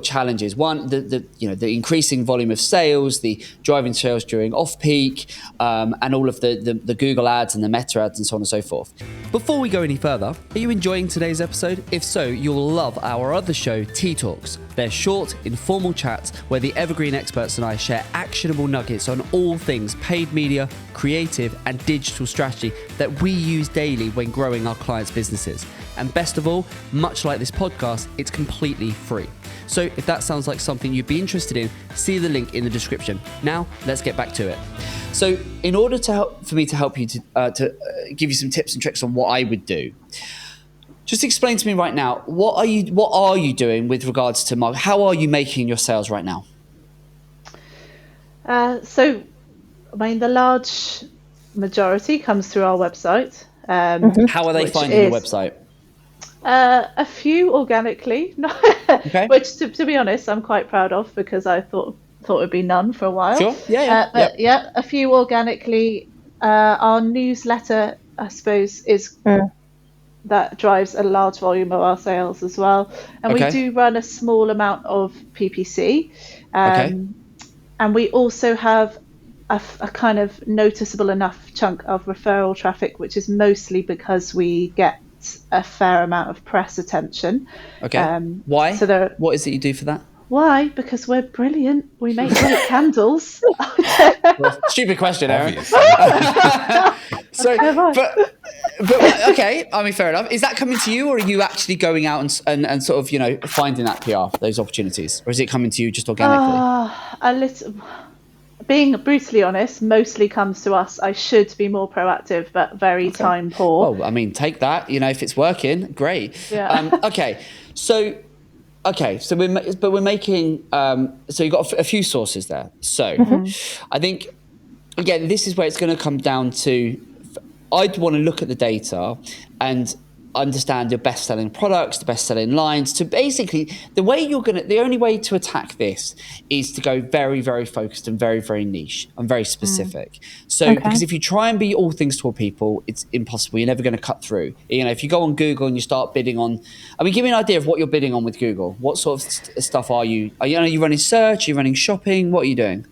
[SPEAKER 1] challenges. One, the increasing volume of sales, the driving sales during off-peak, and all of the Google ads and the Meta ads and so on and so forth. Before we go any further, are you enjoying today's episode? If so, you'll love our other show, Tea Talks. They're short, informal chats where the evergreen experts and I share actionable nuggets on all things paid media, creative, and digital strategy that we use daily when growing our clients' businesses. And best of all, much like this podcast, it's completely free. So if that sounds like something you'd be interested in, see the link in the description. Now, let's get back to it. So in order for me to help you to give you some tips and tricks on what I would do, just explain to me right now, what are you doing with regards to marketing? How are you making your sales right now?
[SPEAKER 3] So, the large majority comes through our website.
[SPEAKER 1] How are they finding your website?
[SPEAKER 3] A few organically,
[SPEAKER 1] okay.
[SPEAKER 3] Which to be honest, I'm quite proud of, because I thought it would be none for a while.
[SPEAKER 1] Sure,
[SPEAKER 3] a few organically. Our newsletter, I suppose, is that drives a large volume of our sales as well, and we do run a small amount of PPC, and we also have a kind of noticeable enough chunk of referral traffic, which is mostly because we get a fair amount of press attention.
[SPEAKER 1] Why? What is it you do for that?
[SPEAKER 3] Why? Because we're brilliant. We make great candles.
[SPEAKER 1] Well, stupid question, Aaron. But okay, fair enough. Is that coming to you, or are you actually going out and sort of finding that PR, those opportunities, or is it coming to you just organically?
[SPEAKER 3] A little. Being brutally honest, mostly comes to us. I should be more proactive, but very time poor.
[SPEAKER 1] Well, take that. If it's working, great.
[SPEAKER 3] Yeah.
[SPEAKER 1] So we're making. So you've got a few sources there. So I think, again, this is where it's going to come down to. I'd want to look at the data and understand your best-selling products, the best-selling lines. To basically, the only way to attack this is to go very, very focused and very, very niche and very specific. So, because if you try and be all things to all people, it's impossible. You're never going to cut through. If you go on Google and you start bidding on, give me an idea of what you're bidding on with Google. What sort of stuff are you? Are you running search? Are you running shopping? What are you doing?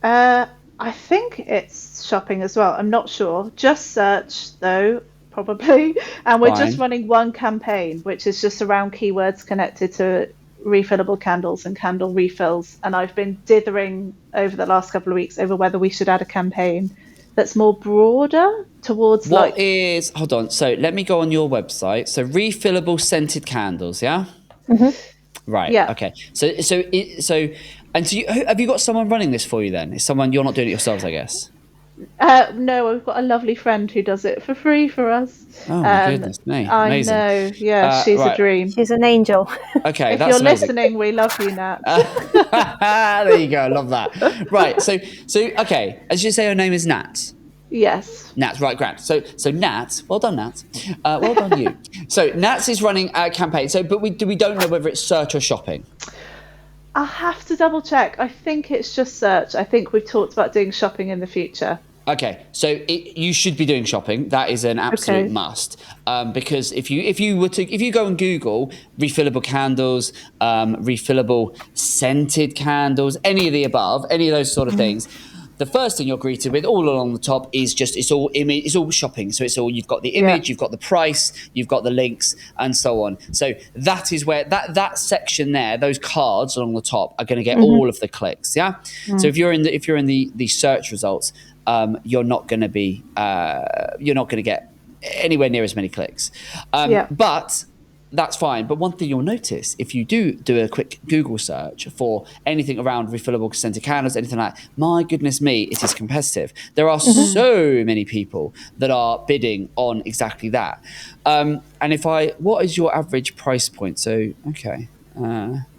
[SPEAKER 3] I think it's shopping as well. I'm not sure. Just search though. Probably, and we're just running one campaign, which is just around keywords connected to refillable candles and candle refills. And I've been dithering over the last couple of weeks over whether we should add a campaign that's more broader towards
[SPEAKER 1] hold on. So let me go on your website. So refillable scented candles, yeah. Right. Yeah. Okay. So have you got someone running this for you then? Is someone, you're not doing it yourselves, I guess?
[SPEAKER 3] No, we've got a lovely friend who does it for free for us.
[SPEAKER 1] Oh my goodness me! Amazing.
[SPEAKER 3] I know. Yeah, she's a dream.
[SPEAKER 4] She's an angel.
[SPEAKER 1] Okay,
[SPEAKER 3] if
[SPEAKER 1] that's
[SPEAKER 3] you're
[SPEAKER 1] amazing.
[SPEAKER 3] listening, we love you, Nat.
[SPEAKER 1] There you go. I love that. Right. So okay. As you say, her name is Nat.
[SPEAKER 3] Yes.
[SPEAKER 1] Nat, right, grand. So Nat, well done, Nat. Well done, you. So Nat is running a campaign. So, but we don't know whether it's search or shopping.
[SPEAKER 3] I'll have to double check. I think it's just search. I think we've talked about doing shopping in the future.
[SPEAKER 1] Okay, so you should be doing shopping. That is an absolute must, because if you go and Google refillable candles, refillable scented candles, any of the above, any of those sort of things, the first thing you're greeted with all along the top is just it's all shopping. So it's all, you've got the image, you've got the price, you've got the links, and so on. So that is where that section there, those cards along the top are going to get all of the clicks. Yeah. So if you're in the search results, you're not going to get anywhere near as many clicks. But that's fine. But one thing you'll notice, if you do a quick Google search for anything around refillable scented candles, anything like that, my goodness me, it is competitive. There are so many people that are bidding on exactly that. And what is your average price point? So, okay.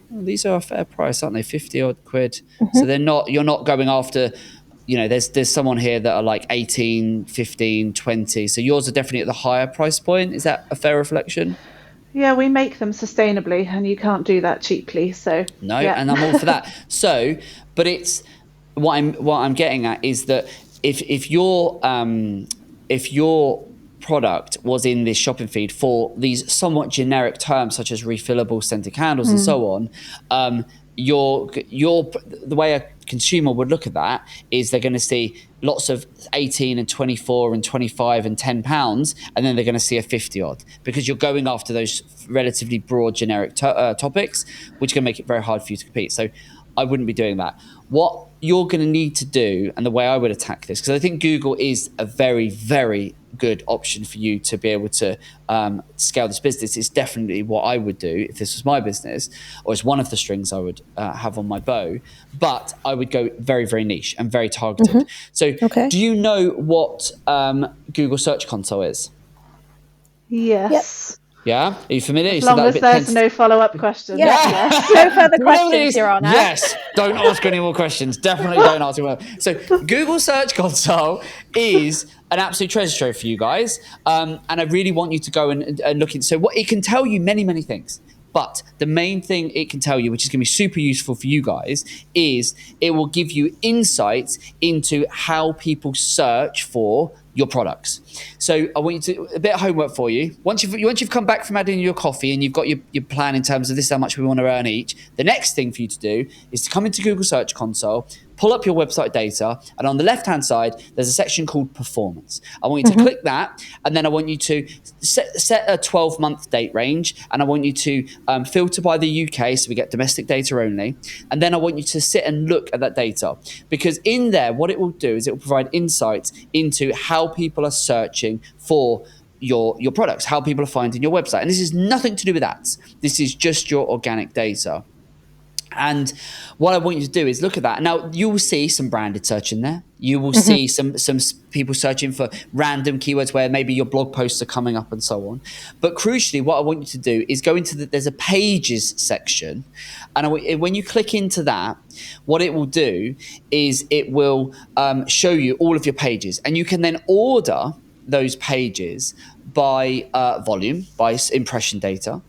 [SPEAKER 1] These are a fair price, aren't they? 50 odd quid. So you're not going after, there's someone here that are like 18, 15, 20. So yours are definitely at the higher price point. Is that a fair reflection?
[SPEAKER 3] Yeah, we make them sustainably, and you can't do that cheaply. So
[SPEAKER 1] no, and I'm all for that. So, but it's what I'm getting at is that if your product was in this shopping feed for these somewhat generic terms such as refillable scented candles and so on, the way a consumer would look at that is they're going to see lots of 18 and 24 and 25 and £10, and then they're going to see a 50 odd, because you're going after those relatively broad generic topics, which can make it very hard for you to compete. So I wouldn't be doing that. What you're going to need to do, and the way I would attack this, because I think Google is a very, very good option for you to be able to scale this business. It's definitely what I would do if this was my business, or it's one of the strings I would have on my bow. But I would go very, very niche and very targeted. So do you know what Google Search Console is?
[SPEAKER 3] Yes.
[SPEAKER 4] Yep.
[SPEAKER 1] Yeah? Are you familiar?
[SPEAKER 3] As long as there's no follow-up questions.
[SPEAKER 4] Yes. No further questions, Your Honour.
[SPEAKER 1] Yes. Don't ask any more questions. Definitely don't ask any more. So Google Search Console is an absolute treasure trove for you guys. And I really want you to go and look into. So what it can tell you many, many things. But the main thing it can tell you, which is going to be super useful for you guys, is it will give you insights into how people search for your products. So I want you to, a bit of homework for you. Once you've come back from adding your coffee and you've got your plan in terms of this is how much we want to earn each, the next thing for you to do is to come into Google Search Console, pull up your website data, and on the left-hand side, there's a section called Performance. I want you to click that, and then I want you to set a 12-month date range, and I want you to filter by the UK, so we get domestic data only, and then I want you to sit and look at that data, because in there, what it will do is it will provide insights into how people are searching for your products, how people are finding your website. And this is nothing to do with ads. This is just your organic data. And what I want you to do is look at that. Now, you will see some branded search in there. You will see some people searching for random keywords where maybe your blog posts are coming up and so on. But crucially, what I want you to do is go into there's a pages section. And when you click into that, what it will do is it will show you all of your pages. And you can then order those pages by volume, by impression data.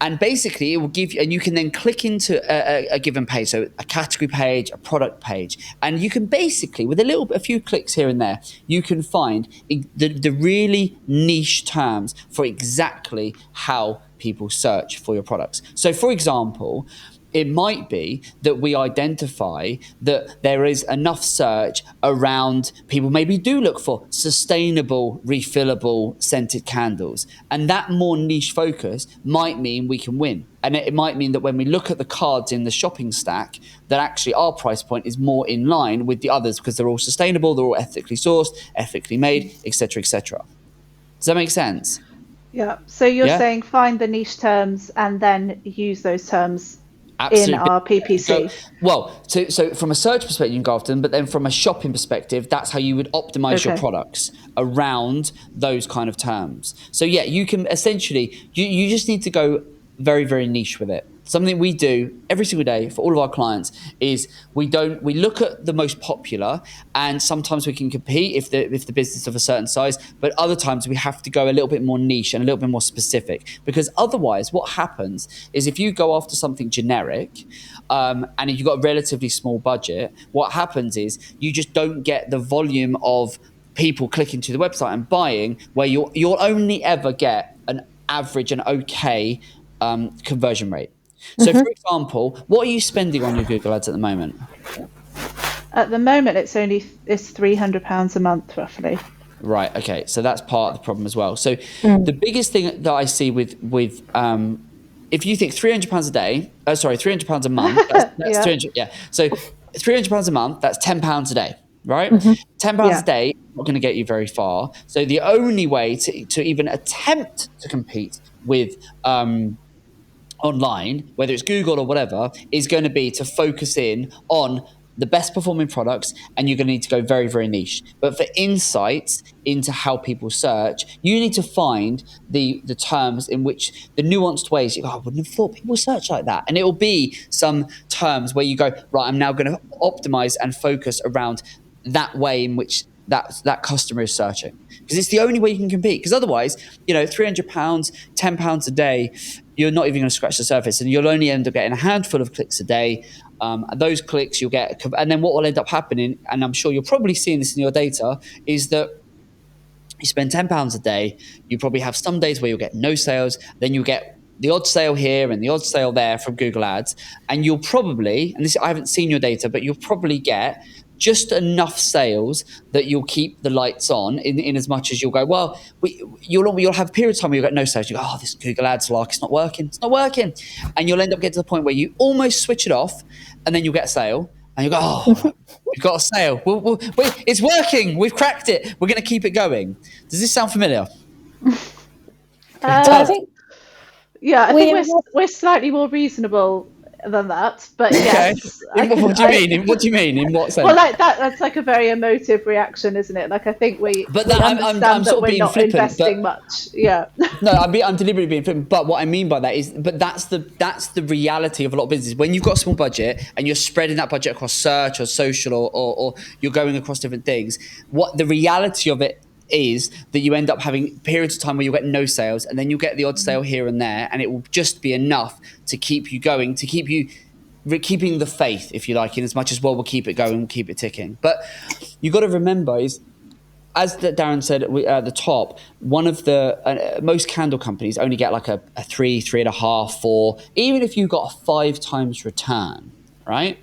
[SPEAKER 1] And basically, it will give you, and you can then click into a given page, so a category page, a product page, and you can basically, with a few clicks here and there, you can find the really niche terms for exactly how people search for your products. So, for example, it might be that we identify that there is enough search around people maybe do look for sustainable, refillable scented candles. And that more niche focus might mean we can win. And it might mean that when we look at the cards in the shopping stack, that actually our price point is more in line with the others because they're all sustainable, they're all ethically sourced, ethically made, etc., etc. Does that make sense?
[SPEAKER 3] Yeah. So you're saying find the niche terms and then use those terms in our PPC.
[SPEAKER 1] So from a search perspective, you can go after them, but then from a shopping perspective, that's how you would optimize your products around those kind of terms. So yeah, you can essentially, you just need to go very, very niche with it. Something we do every single day for all of our clients is we look at the most popular, and sometimes we can compete if the business is of a certain size, but other times we have to go a little bit more niche and a little bit more specific, because otherwise what happens is if you go after something generic, and if you've got a relatively small budget, what happens is you just don't get the volume of people clicking to the website and buying, where you'll only ever get an average and okay conversion rate. So, for example, what are you spending on your Google Ads at the moment?
[SPEAKER 3] At the moment, it's £300 a month, roughly.
[SPEAKER 1] Right. Okay. So that's part of the problem as well. So the biggest thing that I see with if you think £300 a day, £300 a month, that's 300. Yeah. So £300 a month, that's £10 a day, right? £10 a day not going to get you very far. So the only way to even attempt to compete with online, whether it's Google or whatever, is going to be to focus in on the best performing products, and you're going to need to go very, very niche. But for insights into how people search, you need to find the terms in which the nuanced ways, I wouldn't have thought people search like that. And it will be some terms where you go, right, I'm now going to optimize and focus around that way in which that customer is searching, because it's the only way you can compete. Because otherwise, £300, £10 a day, you're not even going to scratch the surface, and you'll only end up getting a handful of clicks a day. Those clicks you'll get, and then what will end up happening, and I'm sure you're probably seeing this in your data, is that you spend £10 a day, you probably have some days where you'll get no sales, then you'll get the odd sale here and the odd sale there from Google Ads, and you'll probably, and this, I haven't seen your data, but you'll probably get just enough sales that you'll keep the lights on, in as much as you'll go, well, you'll have a period of time where you'll get no sales. You go, this Google Ads lark, it's not working. And you'll end up getting to the point where you almost switch it off, and then you'll get a sale, and you go, we've got a sale. It's working. We've cracked it. We're going to keep it going. Does this sound familiar?
[SPEAKER 3] I think we're slightly more reasonable than that, but yes.
[SPEAKER 1] What do you mean? What do you mean? In what sense?
[SPEAKER 3] Well, like that's like a very emotive reaction, isn't it? Like I think we understand
[SPEAKER 1] I'm
[SPEAKER 3] that
[SPEAKER 1] sort of
[SPEAKER 3] we're
[SPEAKER 1] being
[SPEAKER 3] not
[SPEAKER 1] flippant,
[SPEAKER 3] investing much. Yeah.
[SPEAKER 1] No, I'm deliberately being flippant. But what I mean by that is, that's the reality of a lot of businesses. When you've got a small budget and you're spreading that budget across search or social or you're going across different things, what the reality of it is that you end up having periods of time where you'll get no sales, and then you'll get the odd sale here and there, and it will just be enough to keep you going, to keep you keeping the faith, if you like, in as much as, well, we'll keep it going, keep it ticking. But you've got to remember is, as Darren said at the top, one of the most candle companies only get like a 3.5, 4, even if you've got a 5 times return, right,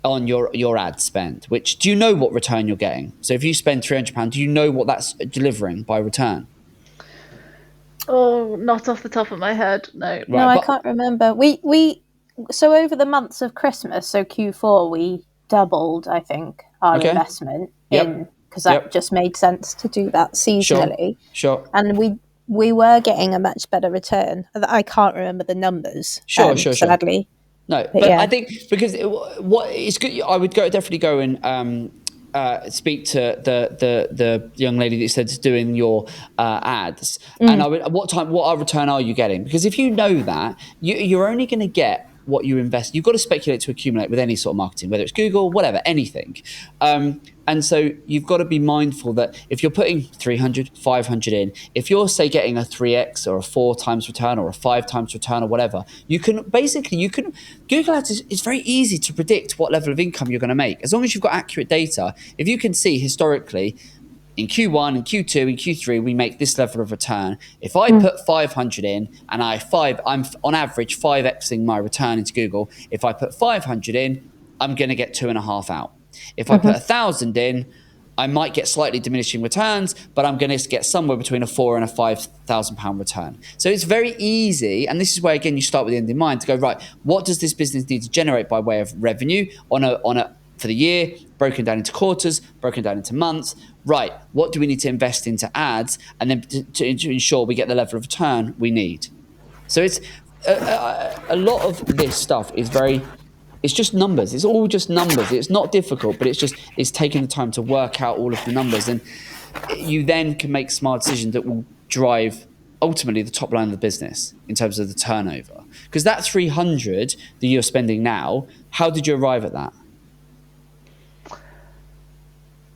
[SPEAKER 1] on your ad spend. Which, do you know what return you're getting? So if you spend £300, do you know what that's delivering by return?
[SPEAKER 3] Oh, not off the top of my head, no.
[SPEAKER 4] Right, no, I can't remember. So over the months of Christmas, so Q4, we doubled, I think, our investment in, because that just made sense to do that seasonally.
[SPEAKER 1] Sure.
[SPEAKER 4] And we were getting a much better return. I can't remember the numbers. Sadly.
[SPEAKER 1] No, but I think because what it's good, I would definitely go and speak to the young lady that said doing your ads, and I would, what return are you getting? Because if you know that, you're only going to get what you invest. You've got to speculate to accumulate with any sort of marketing, whether it's Google, whatever, anything. And so you've got to be mindful that if you're putting 300, 500 in, if you're, say, getting a 3x or a 4 times return or a 5 times return or whatever, Google Ads is very easy to predict what level of income you're going to make. As long as you've got accurate data, if you can see historically, in Q1 and Q2 and Q3, we make this level of return. If I put 500 in and I'm on average 5xing my return into Google. If I put 500 in, I'm going to get 2.5 out. If I put 1,000 in, I might get slightly diminishing returns, but I'm going to get somewhere between a £4,000 and a £5,000 return. So it's very easy. And this is where, again, you start with the end in mind to go, right, what does this business need to generate by way of revenue for the year, broken down into quarters, broken down into months. Right, what do we need to invest into ads, and then to ensure we get the level of return we need? So it's a lot of this stuff is it's just numbers. It's all just numbers. It's not difficult, but it's taking the time to work out all of the numbers. And you then can make smart decisions that will drive ultimately the top line of the business in terms of the turnover. Because that 300 that you're spending now, how did you arrive at that?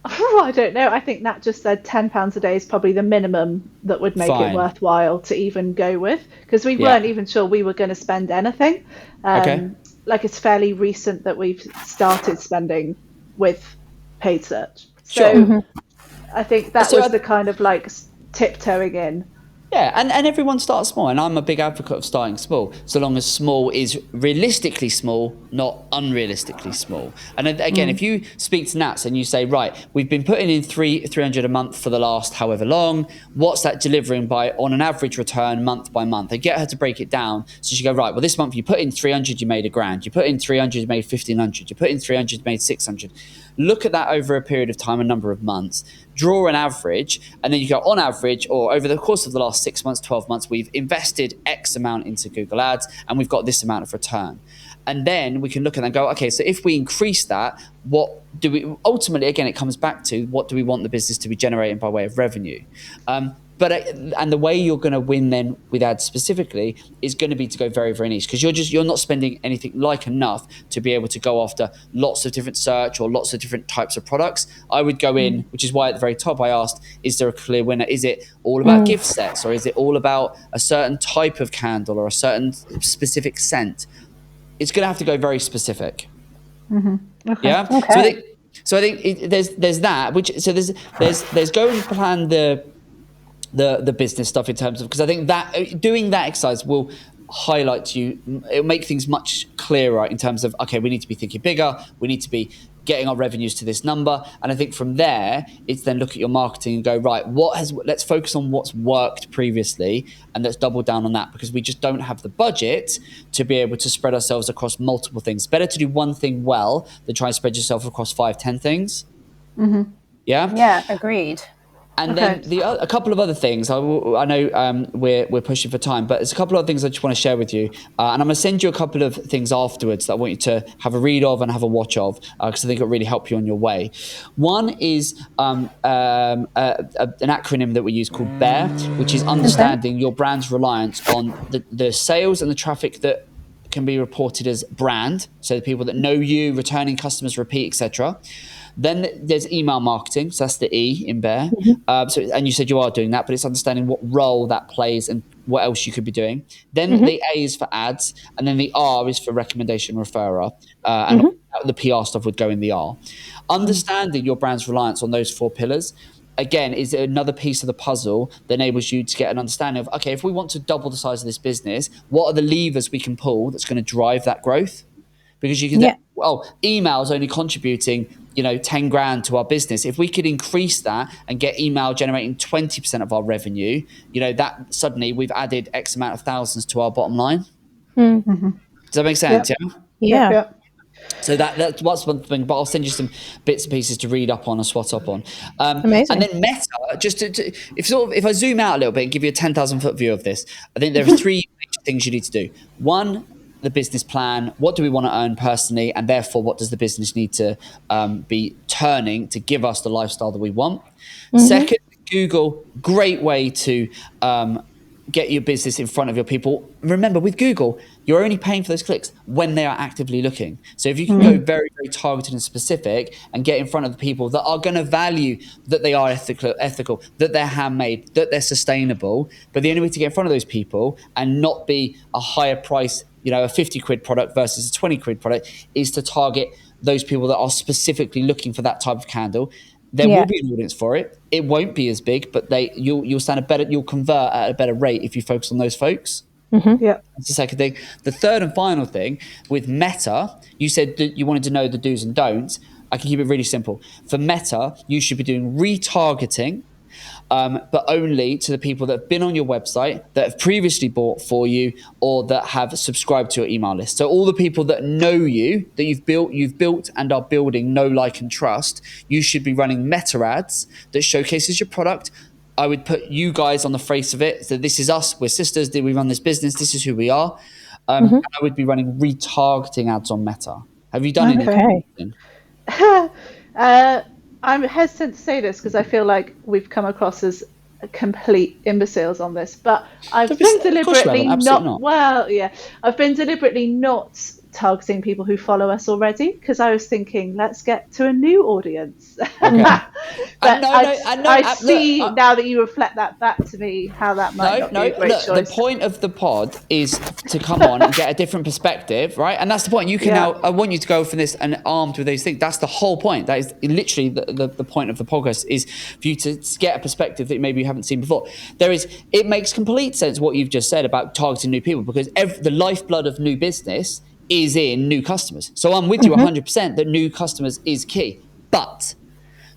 [SPEAKER 3] Oh, I don't know. I think Nat just said £10 a day is probably the minimum that would make it worthwhile to even go with, because we weren't even sure we were going to spend anything. Like, it's fairly recent that we've started spending with paid search. So I think that was the kind of like tiptoeing in.
[SPEAKER 1] Yeah, and everyone starts small, and I'm a big advocate of starting small, so long as small is realistically small, not unrealistically small. And again, if you speak to Nats and you say, right, we've been putting in 300 a month for the last however long, what's that delivering by on an average return month by month? They get her to break it down. So she go, right, well, this month you put in 300, you made £1,000. You put in 300, you made 1,500. You put in 300, you made 600. Look at that over a period of time, a number of months, draw an average, and then you go on average, or over the course of the last 6 months, 12 months, we've invested X amount into Google Ads and we've got this amount of return. And then we can look at that and go, okay, so if we increase that, what do we, ultimately, again, it comes back to what do we want the business to be generating by way of revenue? And the way you're going to win then with ads specifically is going to be to go very, very niche, because you're not spending anything like enough to be able to go after lots of different search or lots of different types of products. I would go in, which is why at the very top I asked, is there a clear winner? Is it all about gift sets, or is it all about a certain type of candle or a certain specific scent? It's going to have to go very specific.
[SPEAKER 3] Okay.
[SPEAKER 1] Yeah.
[SPEAKER 4] Okay.
[SPEAKER 1] So I think there's that. There's go and plan the business stuff in terms of, because I think that doing that exercise will highlight to you, it'll make things much clearer in terms of, okay, we need to be thinking bigger, we need to be getting our revenues to this number. And I think from there, it's then look at your marketing and go, right, let's focus on what's worked previously and let's double down on that, because we just don't have the budget to be able to spread ourselves across multiple things. Better to do one thing well than try and spread yourself across 5-10 things.
[SPEAKER 4] Yeah, agreed.
[SPEAKER 1] And then a couple of other things. I know we're pushing for time, but there's a couple of other things I just want to share with you. And I'm going to send you a couple of things afterwards that I want you to have a read of and have a watch of, because I think it'll really help you on your way. One is an acronym that we use called BEAR, which is understanding your brand's reliance on the sales and the traffic that can be reported as brand. So the people that know you, returning customers, repeat, etc. Then there's email marketing, so that's the E in BEAR. And you said you are doing that, but it's understanding what role that plays and what else you could be doing. Then the A is for ads, and then the R is for recommendation referrer, and the PR stuff would go in the R. Understanding your brand's reliance on those 4 pillars, again, is another piece of the puzzle that enables you to get an understanding of, okay, if we want to double the size of this business, what are the levers we can pull that's going to drive that growth? Because you can, email is only contributing, 10 grand to our business. If we could increase that and get email generating 20% of our revenue, that suddenly we've added X amount of thousands to our bottom line. Does that make sense?
[SPEAKER 4] Yeah.
[SPEAKER 1] So that's what's one thing, but I'll send you some bits and pieces to read up on and swat up on.
[SPEAKER 4] Amazing.
[SPEAKER 1] And then Meta, just if I zoom out a little bit and give you a 10,000 foot view of this, I think there are 3 major things you need to do. One, the business plan. What do we want to earn personally, and therefore what does the business need to be turning to give us the lifestyle that we want? Second, Google, great way to get your business in front of your people. Remember, with Google, you're only paying for those clicks when they are actively looking. So if you can go very, very targeted and specific and get in front of the people that are going to value that they are ethical, that they're handmade, that they're sustainable, but the only way to get in front of those people and not be a higher price, a 50 quid product versus a 20 quid product, is to target those people that are specifically looking for that type of candle. There will be an audience for it. It won't be as big, but you'll convert at a better rate if you focus on those folks. That's the second thing. The third and final thing with Meta, you said that you wanted to know the do's and don'ts. I can keep it really simple. For Meta, you should be doing retargeting, but only to the people that have been on your website, that have previously bought for you, or that have subscribed to your email list. So all the people that know you, that you've built and are building know, like, and trust, you should be running Meta ads that showcases your product I would put you guys on the face of it. So this is us. We're sisters. We run this business. This is who we are. And I would be running retargeting ads on Meta. Have you done anything?
[SPEAKER 3] I'm hesitant to say this because I feel like we've come across as complete imbeciles on this, but I've been deliberately not. Well, yeah, I've been deliberately not targeting people who follow us already because I was thinking, let's get to a new audience. Okay. But I see now that you reflect that back to me how that might not be a great choice.
[SPEAKER 1] The point of the pod is to come on and get a different perspective, right? And that's the point. You can now. I want you to go from this and armed with those things. That's the whole point. That is literally the point of the podcast is for you to get a perspective that maybe you haven't seen before. It makes complete sense what you've just said about targeting new people because the lifeblood of new business is in new customers. So I'm with you 100% that new customers is key. But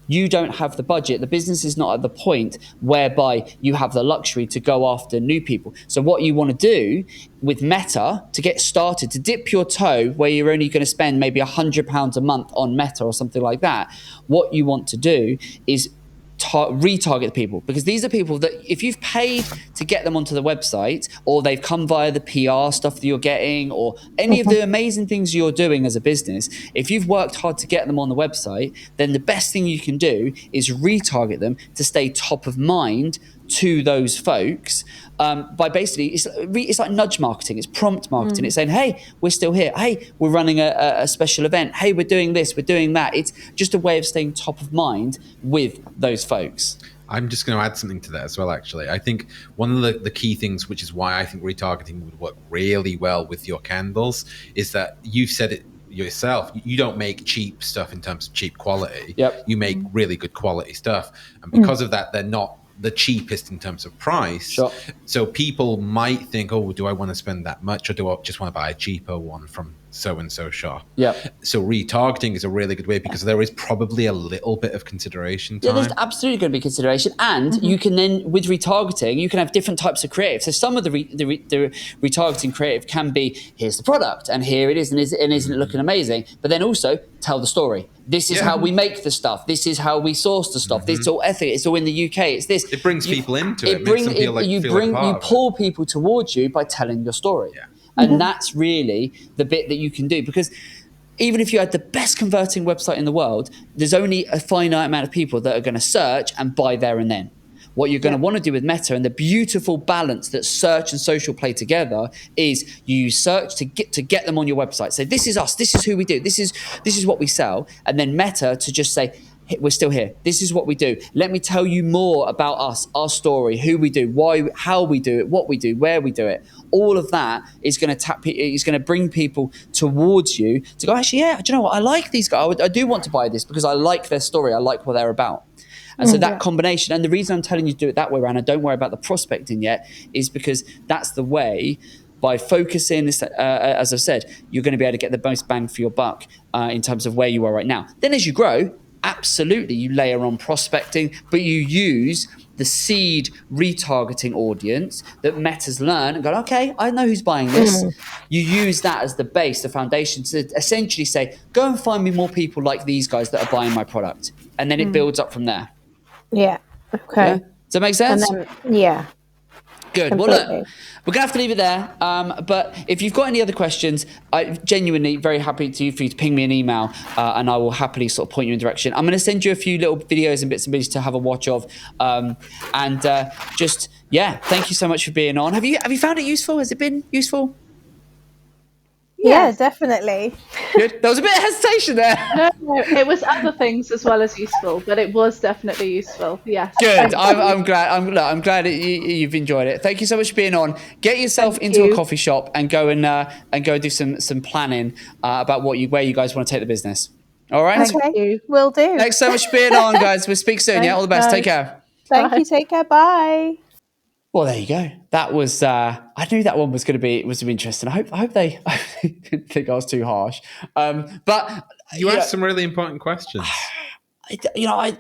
[SPEAKER 1] you don't have the budget. The business is not at the point whereby you have the luxury to go after new people. So what you want to do with Meta to get started, to dip your toe where you're only going to spend maybe £100 a month on Meta or something like that, what you want to do is retarget people, because these are people that if you've paid to get them onto the website, or they've come via the PR stuff that you're getting, or any of the amazing things you're doing as a business, if you've worked hard to get them on the website, then the best thing you can do is retarget them to stay top of mind to those folks by basically, it's like nudge marketing, it's prompt marketing. It's saying, hey, we're still here. Hey, we're running a special event. Hey, we're doing this, we're doing that. It's just a way of staying top of mind with those folks.
[SPEAKER 2] I'm just going to add something to that as well, actually. I think one of the key things, which is why I think retargeting would work really well with your candles, is that you've said it yourself. You don't make cheap stuff in terms of cheap quality.
[SPEAKER 1] Yep.
[SPEAKER 2] You make really good quality stuff. And because of that, they're not the cheapest in terms of price.
[SPEAKER 1] Sure.
[SPEAKER 2] So people might think, oh, do I want to spend that much, or do I just want to buy a cheaper one from so-and-so shop?
[SPEAKER 1] Yeah.
[SPEAKER 2] So retargeting is a really good way, because there is probably a little bit of consideration time.
[SPEAKER 1] Yeah, there's absolutely going to be consideration. And you can then, with retargeting, you can have different types of creative. So some of the retargeting creative can be, here's the product, and here it is, and isn't it looking amazing? But then also tell the story. This is how we make the stuff. This is how we source the stuff. This is all ethic. It's all in the UK. It's this.
[SPEAKER 2] It brings people into it. Makes them feel like
[SPEAKER 1] you pull people towards you by telling your story.
[SPEAKER 2] Yeah.
[SPEAKER 1] And that's really the bit that you can do, because even if you had the best converting website in the world, there's only a finite amount of people that are going to search and buy there and then. What you're going to want to do with Meta, and the beautiful balance that search and social play together, is you use search to get them on your website. Say, this is us, this is who we do, this is what we sell. And then Meta to just say, hey, we're still here. This is what we do. Let me tell you more about us, our story, who we do, why, how we do it, what we do, where we do it. All of that is going to bring people towards you to go, actually, yeah, do you know what? I like these guys. I do want to buy this because I like their story. I like what they're about. And so that combination, and the reason I'm telling you to do it that way around, and don't worry about the prospecting yet, is because that's the way. By focusing, as I've said, you're going to be able to get the most bang for your buck in terms of where you are right now. Then as you grow, absolutely, you layer on prospecting, but you use the seed retargeting audience that Meta's learned and go, okay, I know who's buying this. You use that as the base, the foundation, to essentially say, go and find me more people like these guys that are buying my product. And then it builds up from there.
[SPEAKER 4] Yeah. Okay.
[SPEAKER 1] Yeah? Does that make sense?
[SPEAKER 4] Yeah.
[SPEAKER 1] Good.
[SPEAKER 4] Completely.
[SPEAKER 1] Well, look, we're going to have to leave it there. But if you've got any other questions, I'm genuinely very happy for you to ping me an email, and I will happily sort of point you in direction. I'm going to send you a few little videos and bits and pieces to have a watch of. Thank you so much for being on. Have you found it useful? Has it been useful?
[SPEAKER 4] Yeah, definitely.
[SPEAKER 1] Good. There was a bit of hesitation there.
[SPEAKER 3] No, it was other things as well as useful, but it was definitely useful. Yes.
[SPEAKER 1] Good. I'm glad. I'm glad you've enjoyed it. Thank you so much for being on. Get yourself into a coffee shop and go do some planning about where you guys want to take the business. All right.
[SPEAKER 4] Okay. Will do.
[SPEAKER 1] Thanks so much for being on, guys. We'll speak soon. Yeah. All the best. Take care.
[SPEAKER 4] Thank you. Take care. Bye.
[SPEAKER 1] Well, there you go. That was. I knew that one was going to be interesting. I hope they didn't think I was too harsh. But
[SPEAKER 2] you asked some really important questions.
[SPEAKER 1] I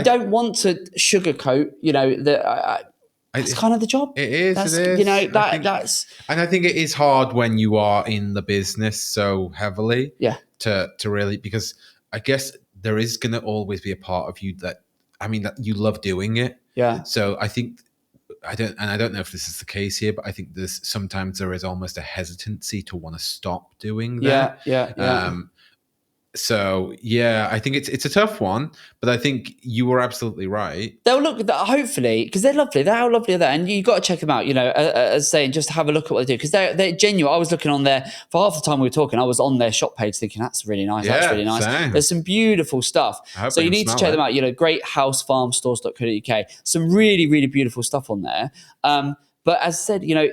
[SPEAKER 1] don't want to sugarcoat. It's kind of the job.
[SPEAKER 2] It is.
[SPEAKER 1] That's,
[SPEAKER 2] it is.
[SPEAKER 1] That's.
[SPEAKER 2] And I think it is hard when you are in the business so heavily.
[SPEAKER 1] Yeah.
[SPEAKER 2] To really, because I guess there is going to always be a part of you that I mean, that you love doing it.
[SPEAKER 1] Yeah.
[SPEAKER 2] So I think, I don't know if this is the case here, but I think sometimes there is almost a hesitancy to want to stop doing that.
[SPEAKER 1] Yeah.
[SPEAKER 2] So yeah, I think it's a tough one, but I think you were absolutely right.
[SPEAKER 1] They'll look hopefully, because they're lovely. They're how lovely are they? And you got to check them out. You know, as saying, just have a look at what they do, because they're genuine. I was looking on there for half the time we were talking. I was on their shop page thinking that's really nice.
[SPEAKER 2] Yeah,
[SPEAKER 1] that's really nice.
[SPEAKER 2] same.
[SPEAKER 1] There's some beautiful stuff. So you need to check them out. You know, greathousefarmstores.co.uk. Some really, really beautiful stuff on there. But as I said, you know,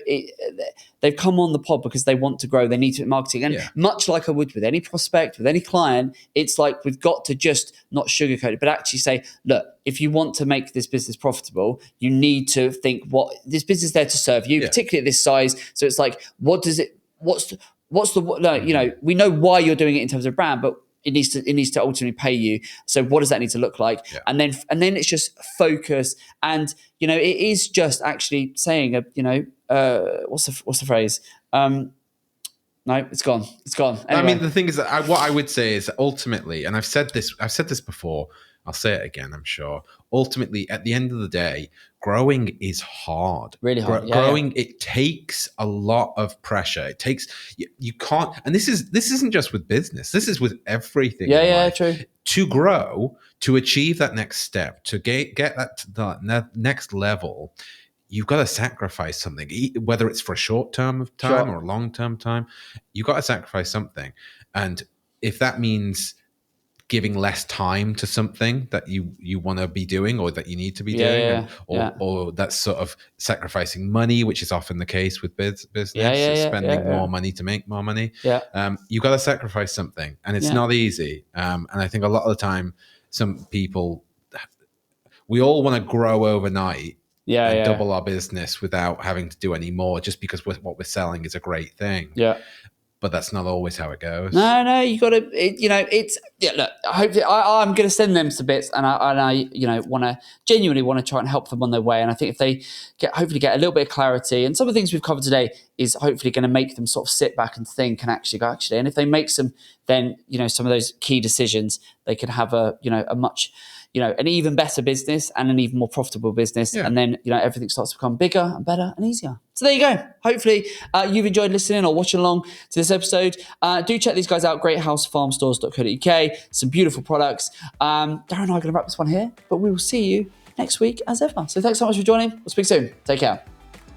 [SPEAKER 1] they've come on the pod because they want to grow. They need to marketing. And much like I would with any prospect, with any client, it's like we've got to just not sugarcoat it, but actually say, look, if you want to make this business profitable, you need to think what this business is there to serve you, particularly at this size. So it's like, what's the you know, we know why you're doing it in terms of brand, but it needs to ultimately pay you. So what does that need to look like? Yeah. And then it's just focus. And, you know, it is just actually saying, what's the phrase? No, it's gone. Anyway.
[SPEAKER 2] I mean, the thing is that what I would say is ultimately, and I've said this before, I'll say it again, I'm sure. Ultimately, at the end of the day, growing is hard.
[SPEAKER 1] Really hard.
[SPEAKER 2] Growing, it takes a lot of pressure. It takes, you can't, and this isn't just with business. This is with everything.
[SPEAKER 1] Yeah, true.
[SPEAKER 2] To grow, to achieve that next step, to get that to the next level, you've got to sacrifice something, whether it's for a short term of time or a long term time. You've got to sacrifice something. And if that means giving less time to something that you want to be doing or that you need to be doing, or that's sort of sacrificing money, which is often the case with business, spending more money to make more money. You've got to sacrifice something, and it's not easy. And I think a lot of the time, some people, we all want to grow overnight. Double our business without having to do any more, just because what we're selling is a great thing. But that's not always how it goes.
[SPEAKER 1] No, you got to. Look, hopefully, I'm going to send them some bits, and I genuinely want to try and help them on their way. And I think if they hopefully get a little bit of clarity, and some of the things we've covered today is hopefully going to make them sort of sit back and think and actually go, and if they make some, then some of those key decisions, they can have a much, an even better business and an even more profitable business. And then, everything starts to become bigger and better and easier. So there you go. Hopefully you've enjoyed listening or watching along to this episode. Do check these guys out, greathousefarmstores.co.uk. Some beautiful products. Darren and I are going to wrap this one here, but we will see you next week as ever. So thanks so much for joining. We'll speak soon. Take care.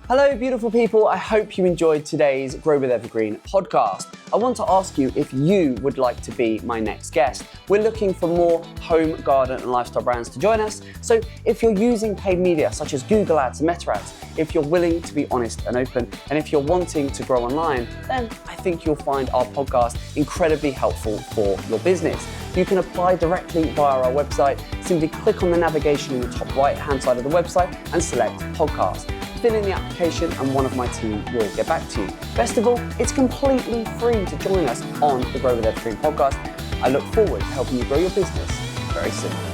[SPEAKER 1] Hello, beautiful people. I hope you enjoyed today's Grow with Evergreen podcast. I want to ask you if you would like to be my next guest. We're looking for more home, garden, and lifestyle brands to join us. So if you're using paid media such as Google Ads and Meta Ads, if you're willing to be honest and open, and if you're wanting to grow online, then I think you'll find our podcast incredibly helpful for your business. You can apply directly via our website. Simply click on the navigation in the top right-hand side of the website and select podcast. Fill in the application and one of my team will get back to you. Best of all, it's completely free to join us on the Grow with Evergreen podcast. I look forward to helping you grow your business very soon.